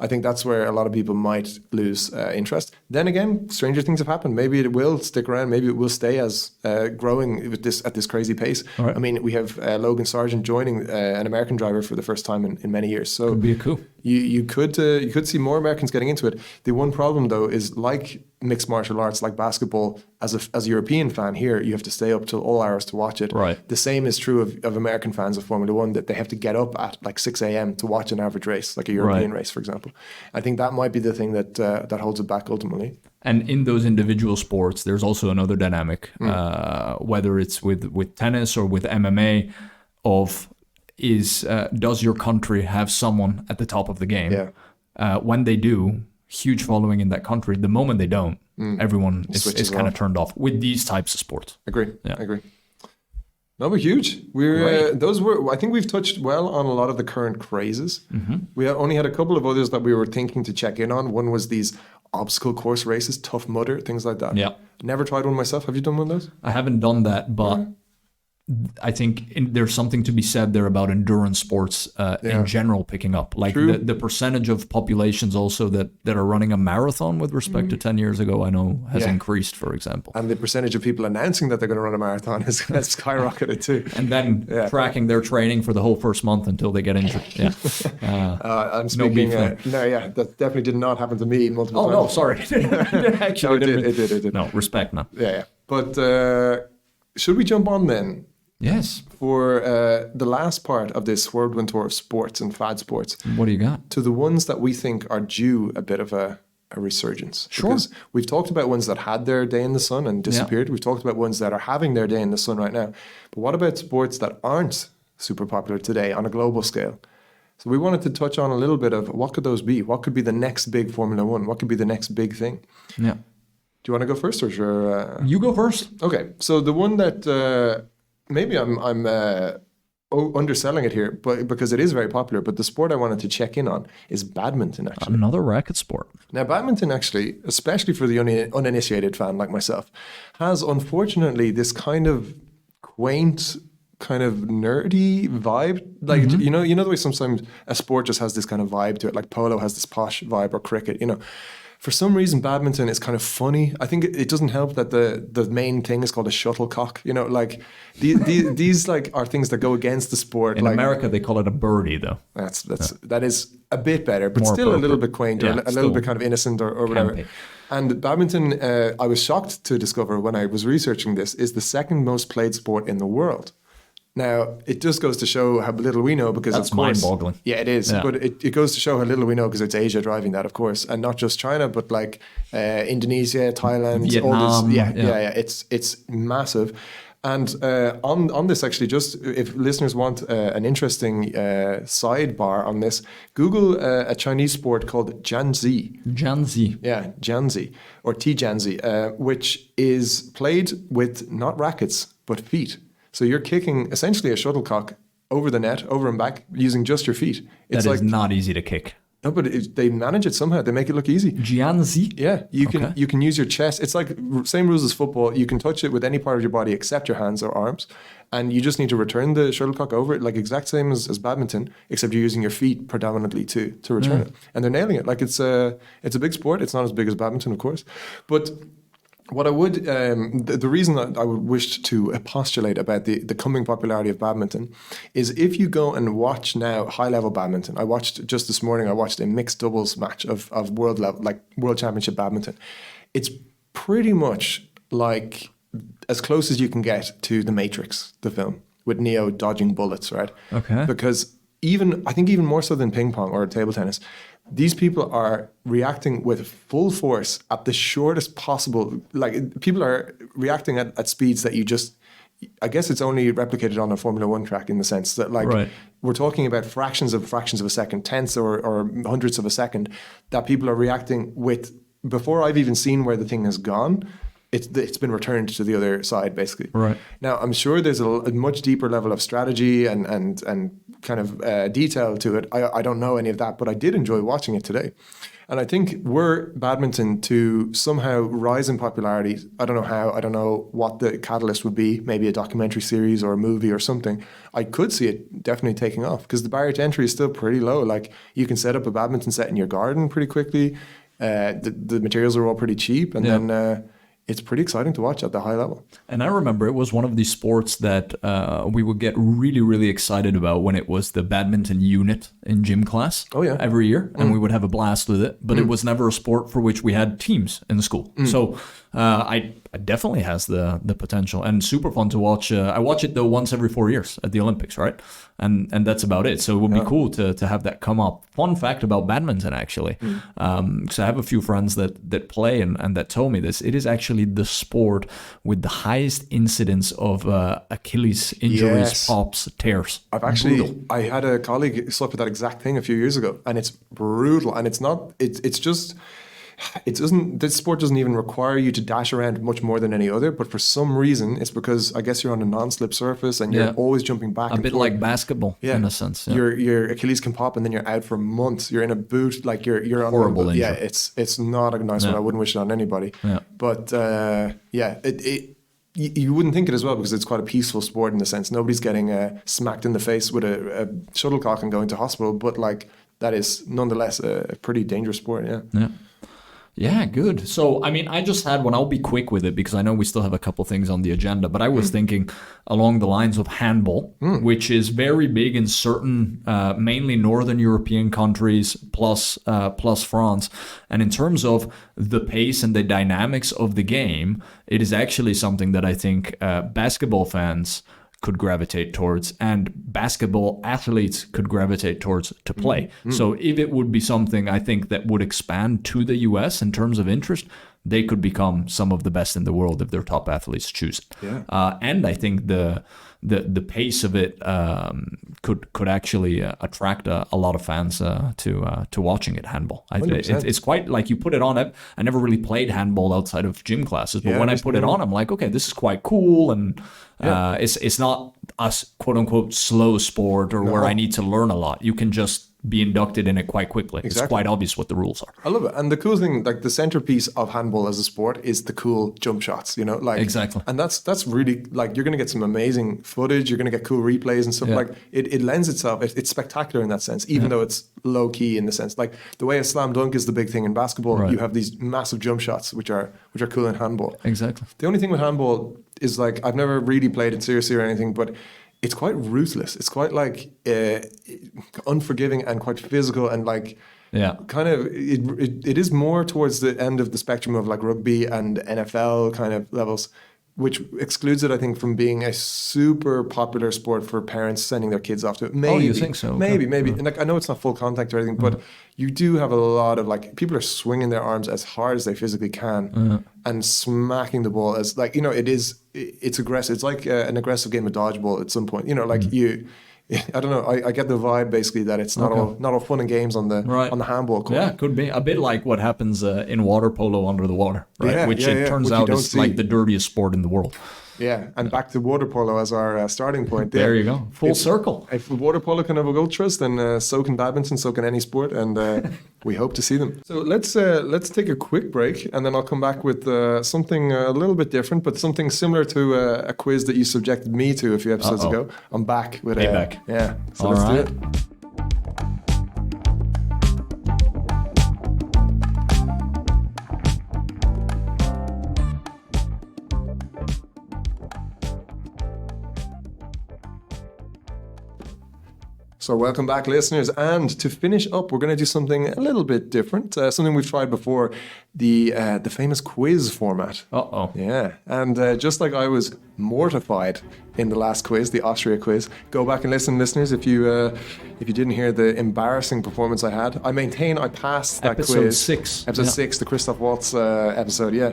I think that's where a lot of people might lose interest. Then again, stranger things have happened. Maybe it will stick around. Maybe it will stay as growing with at this crazy pace. Right. I mean, we have Logan Sargent joining an American driver for the first time in many years. So could be a coup. You could see more Americans getting into it. The one problem though is, like mixed martial arts, like basketball, as a European fan here, you have to stay up till all hours to watch it. Right. The same is true of American fans of Formula One, that they have to get up at like 6 a.m. to watch an average race, like a European race, for example. I think that might be the thing that holds it back ultimately. And in those individual sports, there's also another dynamic, whether it's with tennis or with MMA, does your country have someone at the top of the game? Yeah. When they do, huge following in that country. The moment they don't, everyone is kind of turned off with these types of sports. I agree. No, but huge. I think we've touched well on a lot of the current crazes. Mm-hmm. We only had a couple of others that we were thinking to check in on. One was these obstacle course races, Tough Mudder, things like that. Yeah. Never tried one myself. Have you done one of those? I haven't done that, but I think there's something to be said there about endurance sports in general picking up. Like the percentage of populations also that are running a marathon with respect to 10 years ago, I know has increased, for example. And the percentage of people announcing that they're going to run a marathon has skyrocketed too. And then tracking their training for the whole first month until they get injured. I'm speaking. That definitely did not happen to me multiple times. Oh, no, sorry. It did. No, respect, man. Yeah. But should we jump on then? Yes. For the last part of this whirlwind tour of sports and fad sports. What do you got? To the ones that we think are due a bit of a resurgence. Sure. Because we've talked about ones that had their day in the sun and disappeared. We've talked about ones that are having their day in the sun right now. But what about sports that aren't super popular today on a global scale? So we wanted to touch on a little bit of what could those be? What could be the next big Formula One? What could be the next big thing? Yeah. Do you want to go first, or sure? You go first. Okay. So the one that... maybe I'm underselling it here, but because it is very popular. But the sport I wanted to check in on is badminton, actually. Another racket sport. Now, badminton, actually, especially for the uninitiated fan like myself, has unfortunately this kind of quaint, kind of nerdy vibe. Like, you know the way sometimes a sport just has this kind of vibe to it, like polo has this posh vibe, or cricket, For some reason, badminton is kind of funny. I think it doesn't help that the main thing is called a shuttlecock. These are things that go against the sport. In America, they call it a birdie, though. That is a bit better, but more still a little bit quaint, or a little bit kind of innocent, or whatever. And badminton, I was shocked to discover when I was researching this, is the second most played sport in the world. Now, it just goes to show how little we know, because that's of course... mind-boggling. Yeah, it is. Yeah. But it goes to show how little we know, because it's Asia driving that, of course. And not just China, but like Indonesia, Thailand, Vietnam. All this. It's massive. And on this, actually, just if listeners want an interesting sidebar on this, Google a Chinese sport called Jianzi. Jianzi. Yeah, Jianzi, or Tijanzi, which is played with not rackets, but feet. So you're kicking essentially a shuttlecock over the net, over and back, using just your feet. It's not easy to kick. No, but they manage it somehow. They make it look easy. Jianzi? Yeah, you can use your chest. It's like same rules as football. You can touch it with any part of your body except your hands or arms, and you just need to return the shuttlecock over it, like exact same as badminton, except you're using your feet predominantly to return it. And they're nailing it. Like it's a big sport. It's not as big as badminton, of course, but what I would, the reason that I would wish to postulate about the coming popularity of badminton is if you go and watch now high-level badminton. I watched just this morning, I watched a mixed doubles match of world level, like World Championship badminton. It's pretty much like as close as you can get to The Matrix, the film, with Neo dodging bullets, right? Okay. Because I think even more so than ping pong or table tennis, these people are reacting with full force at the shortest possible, like people are reacting at speeds that you just, I guess it's only replicated on a Formula One track in the sense that like we're talking about fractions of a second, tenths or hundredths of a second that people are reacting with before I've even seen where the thing has gone. It's been returned to the other side, basically. Right. Now, I'm sure there's a much deeper level of strategy and kind of detail to it. I don't know any of that, but I did enjoy watching it today. And I think were badminton to somehow rise in popularity, I don't know how, I don't know what the catalyst would be, maybe a documentary series or a movie or something, I could see it definitely taking off because the barrier to entry is still pretty low. Like you can set up a badminton set in your garden pretty quickly. The materials are all pretty cheap and then... it's pretty exciting to watch at the high level. And I remember it was one of these sports that we would get really, really excited about when it was the badminton unit in gym class every year. And we would have a blast with it. But it was never a sport for which we had teams in the school. So it definitely has the potential and super fun to watch. I watch it, though, once every 4 years at the Olympics, right? And that's about it. So it would be cool to have that come up. Fun fact about badminton, actually. Because I have a few friends that play and that told me this. It is actually the sport with the highest incidence of Achilles injuries, pops, tears. I had a colleague suffer that exact thing a few years ago, and it's brutal. And this sport doesn't even require you to dash around much more than any other, but for some reason, it's because I guess you're on a non-slip surface and you're always jumping back and forth. A bit like basketball in a sense. Yeah. Your Achilles can pop and then you're out for months. You're in a boot, like you're on horrible injury. Yeah, it's not a nice one. I wouldn't wish it on anybody. Yeah. But you wouldn't think it as well because it's quite a peaceful sport in the sense nobody's getting smacked in the face with a shuttlecock and going to hospital, but like that is nonetheless a pretty dangerous sport. Yeah. Yeah, good. So, I mean, I just had one. I'll be quick with it because I know we still have a couple things on the agenda, but I was thinking along the lines of handball, which is very big in certain, mainly Northern European countries, plus France. And in terms of the pace and the dynamics of the game, it is actually something that I think basketball fans could gravitate towards and basketball athletes could gravitate towards to play. So if it would be something I think that would expand to the US in terms of interest, they could become some of the best in the world if their top athletes choose it. Yeah. And I think the pace of it could actually attract a lot of fans to watching it, handball. It's quite like you put it on. I never really played handball outside of gym classes, but when I put it on, I'm like, okay, this is quite cool. And it's not a quote unquote slow sport or where I need to learn a lot. You can just be inducted in it quite quickly. Exactly. It's quite obvious what the rules are. I love it. And the cool thing, like the centerpiece of handball as a sport is the cool jump shots, you know, like exactly. And that's really like you're going to get some amazing footage. You're going to get cool replays and stuff. Like it lends itself. It's spectacular in that sense, even though it's low key in the sense like the way a slam dunk is the big thing in basketball. Right. You have these massive jump shots, which are cool in handball. Exactly. The only thing with handball is like I've never really played it seriously or anything, but it's quite ruthless. It's quite like unforgiving and quite physical and like kind of it is more towards the end of the spectrum of like rugby and NFL kind of levels, which excludes it, I think, from being a super popular sport for parents sending their kids off to it. Maybe, you think so? Maybe. And like I know it's not full contact or anything, but you do have a lot of like people are swinging their arms as hard as they physically can and smacking the ball as like, you know, it's aggressive. It's like an aggressive game of dodgeball at some point, you know, like I don't know. I get the vibe basically that it's not all fun and games on the handball court. Yeah, could be a bit like what happens in water polo under the water, right? Which it turns out is like the dirtiest sport in the world. Yeah, and back to water polo as our starting point. There you go. Full circle. If water polo can have ultras, then so can badminton, so can any sport, and we hope to see them. So let's take a quick break, and then I'll come back with something a little bit different, but something similar to a quiz that you subjected me to a few episodes ago. I'm back with Payback. Yeah, so All let's right. do it. So welcome back, listeners. And to finish up, we're going to do something a little bit different, something we've tried before, the famous quiz format. Uh-oh. Yeah, and just like I was mortified in the last quiz, the Austria quiz, go back and listen, listeners, if you didn't hear the embarrassing performance I had. I maintain I passed that Episode quiz. 6. Episode 6, the Christoph Waltz episode, yeah.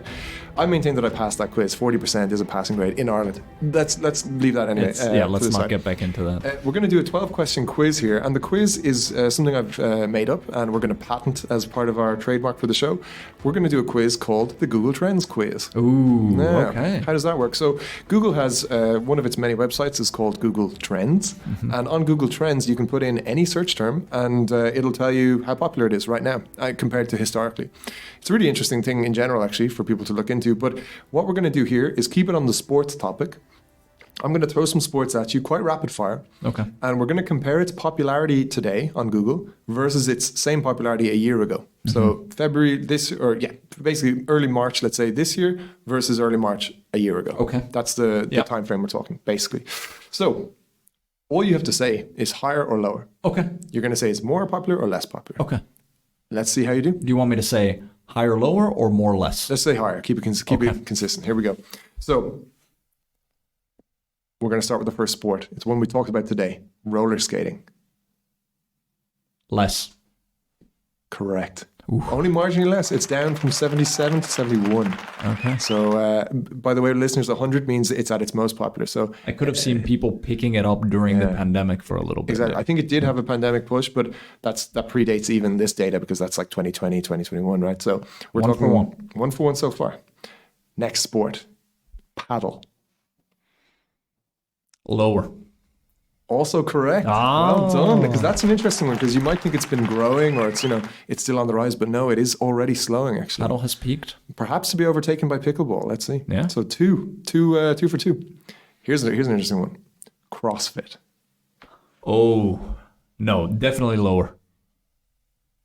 I maintain that I passed that quiz. 40% is a passing grade in Ireland. Let's leave that anyway. Let's not get back into that. We're going to do a 12-question quiz here, and the quiz is something I've made up, and we're going to patent as part of our trademark for the show. We're going to do a quiz called the Google Trends quiz. Ooh, Yeah. okay. How does that work? So Google has one of its many websites is called Google Trends, and on Google Trends you can put in any search term, and it'll tell you how popular it is right now compared to historically. It's a really interesting thing in general, actually, for people to look into. But what we're going to do here is keep it on the sports topic. I'm going to throw some sports at you, quite rapid fire. Okay. And we're going to compare its popularity today on Google versus its same popularity a year ago. So February basically early March, let's say this year versus early March a year ago. Okay. That's the time frame we're talking, basically. So all you have to say is higher or lower. Okay. You're going to say it's more popular or less popular. Okay. Let's see how you do. Do you want me to say higher, lower, or more, less? Let's say higher. Keep it consistent. Here we go. So we're going to start with the first sport. It's one we talked about today, roller skating. Less. Correct. Only marginally less. It's down from 77 to 71. Okay. So, by the way, listeners, 100 means it's at its most popular. So I could have seen people picking it up during the pandemic for a little bit. exactly. I think it did have a pandemic push, but that predates even this data because that's like 2020, 2021, right? So we're One talking for one. 1 for 1 so far. Next sport, padel. Lower. Also correct. Well done. Because that's an interesting one because you might think it's been growing or it's still on the rise, but no, it is already slowing actually. Paddle has peaked. Perhaps to be overtaken by pickleball. Let's see. Yeah. So two for two. Here's an interesting one. CrossFit. Oh, no, definitely lower.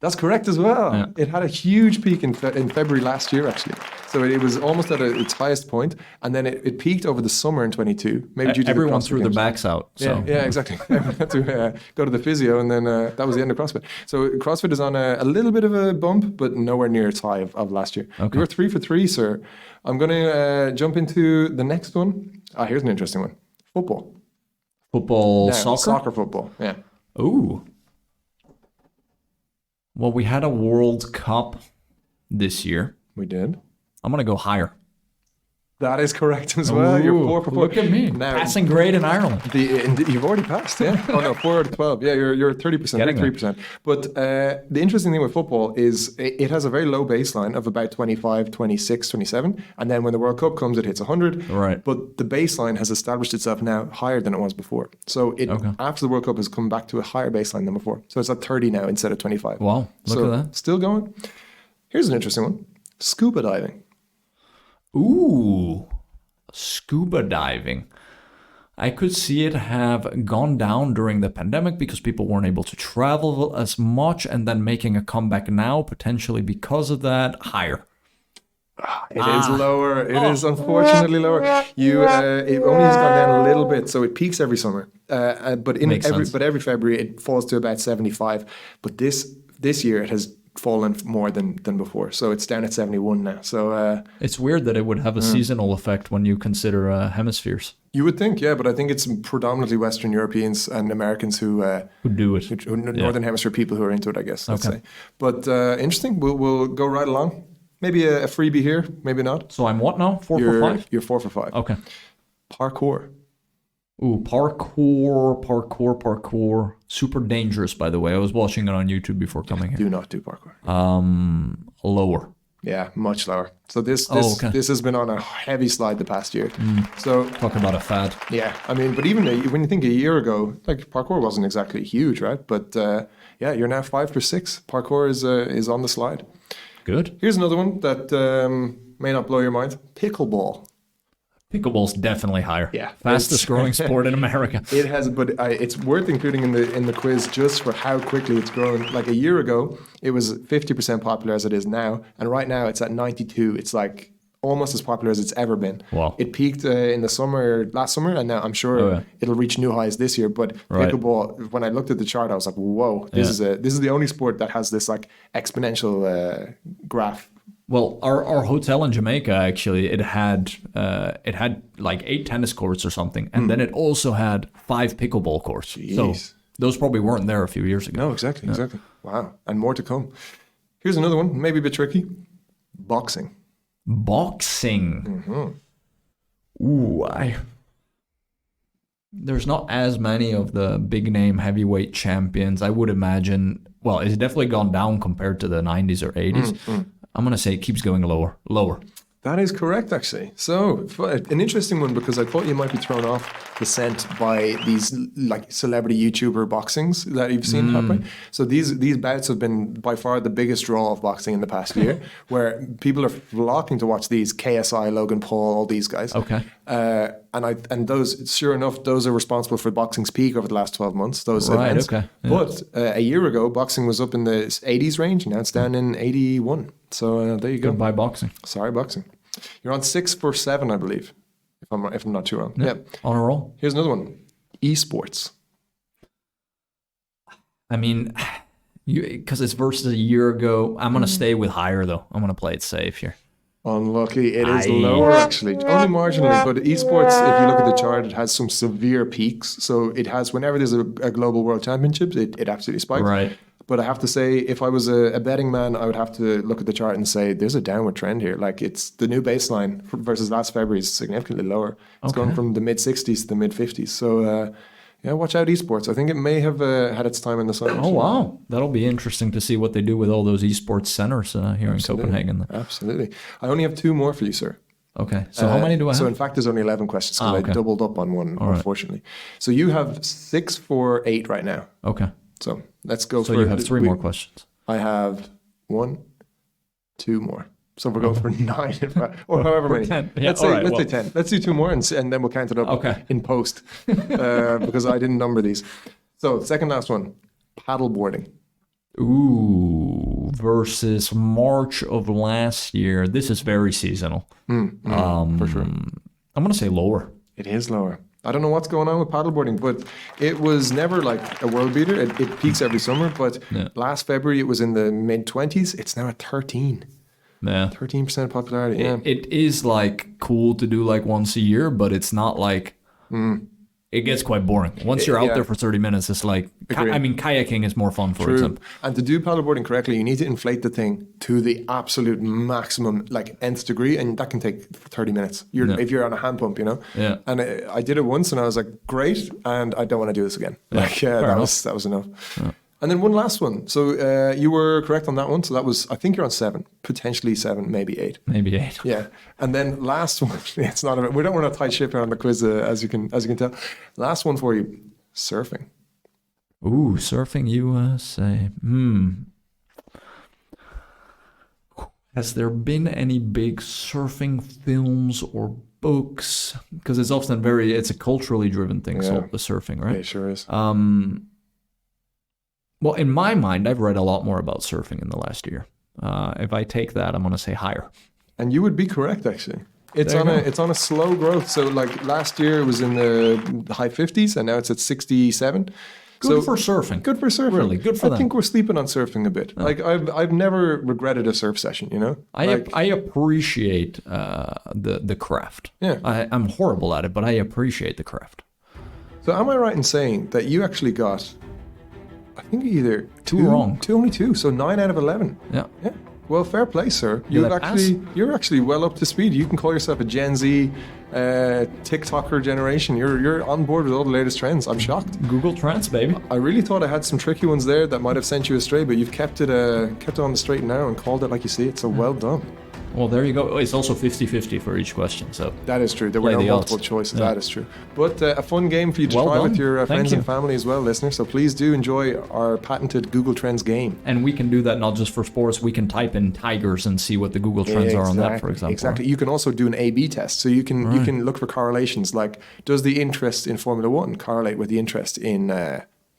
That's correct as well. Yeah. It had a huge peak in February last year, actually. So it was almost at its highest point, and then it peaked over the summer in 22. Maybe due to Everyone the CrossFit threw their games. backs out. So. Yeah, exactly. Everyone had to go to the physio, and then that was the end of CrossFit. So CrossFit is on a little bit of a bump, but nowhere near its high of last year. Okay. You were 3 for 3, sir. I'm going to jump into the next one. Here's an interesting one. Football. Football, Yeah, soccer? Soccer football, yeah. Ooh. Well, we had a World Cup this year. We did. I'm going to go higher. That is correct as well. You're 4 for 4. Look at me. Now, Passing grade in Ireland. You've already passed, yeah? Oh, no, 4 out of 12. Yeah, you're 30%, Getting there. 3%. But the interesting thing with football is it has a very low baseline of about 25, 26, 27. And then when the World Cup comes, it hits 100. Right. But the baseline has established itself now higher than it was before. So after the World Cup has come back to a higher baseline than before. So it's at 30 now instead of 25. Wow, look at that. Still going. Here's an interesting one. Scuba diving. Ooh. Scuba diving. I could see it have gone down during the pandemic because people weren't able to travel as much and then making a comeback now, potentially because of that, higher. It is lower. It is unfortunately lower. It only has gone down a little bit, so it peaks every summer. But every February it falls to about 75. But this year it has fallen more than before, so it's down at 71 now. So it's weird that it would have a seasonal effect when you consider hemispheres. You would think, yeah, but I think it's predominantly Western Europeans and Americans who do it. Northern Hemisphere people who are into it, I guess. Let's Okay. say. But interesting. We'll go right along. Maybe a freebie here, maybe not. So I'm what now? 4 for 5? You're 4 for 5. Okay. Parkour. Ooh, parkour. Super dangerous, by the way. I was watching it on YouTube before coming here. Do not do parkour. Lower. Yeah, much lower. So this okay. this has been on a heavy slide the past year. So Talk about a fad. yeah, I mean, but even when you think a year ago, like parkour wasn't exactly huge, right? But yeah, you're now 5 or 6. Parkour is on the slide. Good. Here's another one that may not blow your mind: pickleball. Pickleball's definitely higher. Yeah. Fastest growing sport in America. It has, but it's worth including in the quiz just for how quickly it's grown. Like a year ago, it was 50% popular as it is now, and right now it's at 92. It's like almost as popular as it's ever been. Wow. It peaked in the summer, last summer, and now I'm sure it'll reach new highs this year. But pickleball, when I looked at the chart, I was like, whoa, this is the only sport that has this like exponential graph. Well, our hotel in Jamaica, actually, it had like 8 tennis courts or something, and then it also had 5 pickleball courts. Jeez. So those probably weren't there a few years ago. No, exactly. Wow, and more to come. Here's another one, maybe a bit tricky: boxing. Boxing. Ooh, there's not as many of the big name heavyweight champions. I would imagine. Well, it's definitely gone down compared to the 90s or 80s. I'm going to say it keeps going lower. That is correct, actually. So, an interesting one, because I thought you might be thrown off the scent by these like celebrity YouTuber boxings that you've seen happen. So these bouts have been by far the biggest draw of boxing in the past year, where people are flocking to watch these. KSI, Logan Paul, all these guys. Okay. And those, sure enough, those are responsible for boxing's peak over the last 12 months. Those events. Okay. Yeah. But a year ago, boxing was up in the 80s range. Now it's down in 81. So there you go. Goodbye boxing. Sorry, boxing. You're on 6 for 7, I believe, if I'm not too wrong. Yeah. On a roll. Here's another one: esports. I mean, because it's versus a year ago, I'm gonna stay with higher though. I'm gonna play it safe here. Unlucky, it is lower actually, only marginally. But esports, if you look at the chart, it has some severe peaks. So it has, whenever there's a global world championships, it absolutely spikes. Right. But I have to say, if I was a betting man, I would have to look at the chart and say there's a downward trend here. Like it's the new baseline versus last February is significantly lower. It's gone from the mid 60s to the mid 50s. So yeah, watch out, esports. I think it may have had its time in the sun. Oh wow, that'll be interesting to see what they do with all those esports centers here in Copenhagen. Absolutely. I only have 2 more for you, sir. Okay, so how many do I have? So in fact, there's only 11 questions because I doubled up on one, unfortunately. So you have 6 for 8 right now. Okay. So let's go for... So you have 3 more questions. I have 1, 2 more. So we're going for 9 or however many. 10. Yeah, let's say 10. Let's do 2 more and then we'll count it up in post because I didn't number these. So second last one, paddleboarding. Ooh, versus March of last year. This is very seasonal. For sure. I'm going to say lower. It is lower. I don't know what's going on with paddleboarding, but it was never like a world beater. It peaks every summer, but last February it was in the mid 20s. It's now at 13. Yeah. 13% popularity. It is like cool to do like once a year, but it's not like it gets quite boring. Once you're out there for 30 minutes, it's like, I mean, kayaking is more fun, for example. And to do paddleboarding correctly, you need to inflate the thing to the absolute maximum, like nth degree, and that can take 30 minutes. If you're on a hand pump, you know? Yeah. And I did it once and I was like, great, and I don't want to do this again. That was enough. Yeah. And then one last one. So you were correct on that one. So that was, I think you're on 7, potentially 7, maybe 8. Maybe 8. Yeah. And then last one. It's not. We don't want to tight ship here on the quiz, as you can tell. Last one for you: surfing. Ooh, surfing USA. Has there been any big surfing films or books? Because it's often it's a culturally driven thing. So the surfing, right? It sure is. Well, in my mind, I've read a lot more about surfing in the last year. If I take that, I'm going to say higher. And you would be correct, actually. It's on a slow growth. So, like last year, it was in the high 50s, and now it's at 67. Good for surfing. Good for surfing. Really, good for them. I think we're sleeping on surfing a bit. Yeah. Like I've never regretted a surf session. You know, I appreciate the craft. Yeah, I'm horrible at it, but I appreciate the craft. So, am I right in saying that you actually got? I think either 2 wrong. Only 2. So 9 out of 11. Yeah. Well, fair play, sir. You're You're well up to speed. You can call yourself a Gen Z TikToker generation. You're on board with all the latest trends. I'm shocked. Google Trends, baby. I really thought I had some tricky ones there that might have sent you astray, but you've kept it on the straight and narrow and called it like you see it. So well done. Well, there you go. It's also 50-50 for each question. So that is true. There were no multiple choices. Yeah. That is true. But a fun game for you to try with your friends and family as well, listeners. So please do enjoy our patented Google Trends game. And we can do that not just for sports. We can type in tigers and see what the Google Trends are on that, for example. Exactly. You can also do an A/B test. So you can look for correlations. Like, does the interest in Formula One correlate with the interest in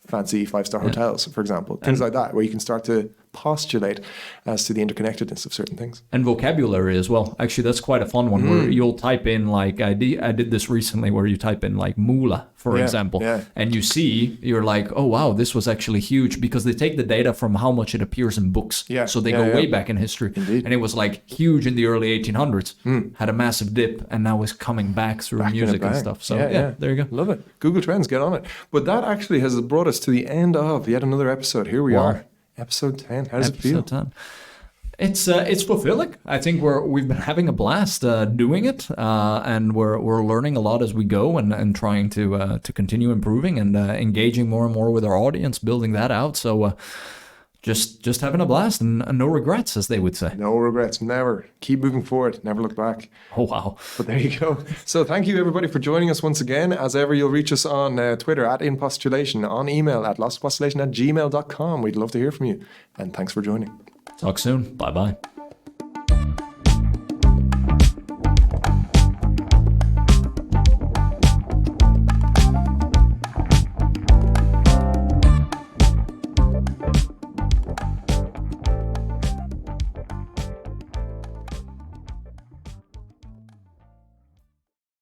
fancy 5-star hotels, for example? Things like that, where you can start to postulate as to the interconnectedness of certain things. And vocabulary as well. Actually, that's quite a fun one where you'll type in, like, I did this recently where you type in like moolah, for example, and you're like, oh wow, this was actually huge, because they take the data from how much it appears in books. So they go way back in history. Indeed. And it was like huge in the early 1800s, had a massive dip, and now is coming back through music and stuff. So there you go. Love it. Google Trends, get on it. But that actually has brought us to the end of yet another episode. Here we are. Episode 10. How does it feel? 10. It's fulfilling. I think we've been having a blast doing it, and we're learning a lot as we go, and trying to continue improving and engaging more and more with our audience, building that out. So just having a blast, and no regrets, as they would say. No regrets, never. Keep moving forward, never look back. Oh wow! But there you go. So thank you everybody for joining us once again. As ever, you'll reach us on Twitter @inpostulation, on email @lostpostulation@gmail.com. We'd love to hear from you, and thanks for joining. Talk soon. Bye bye.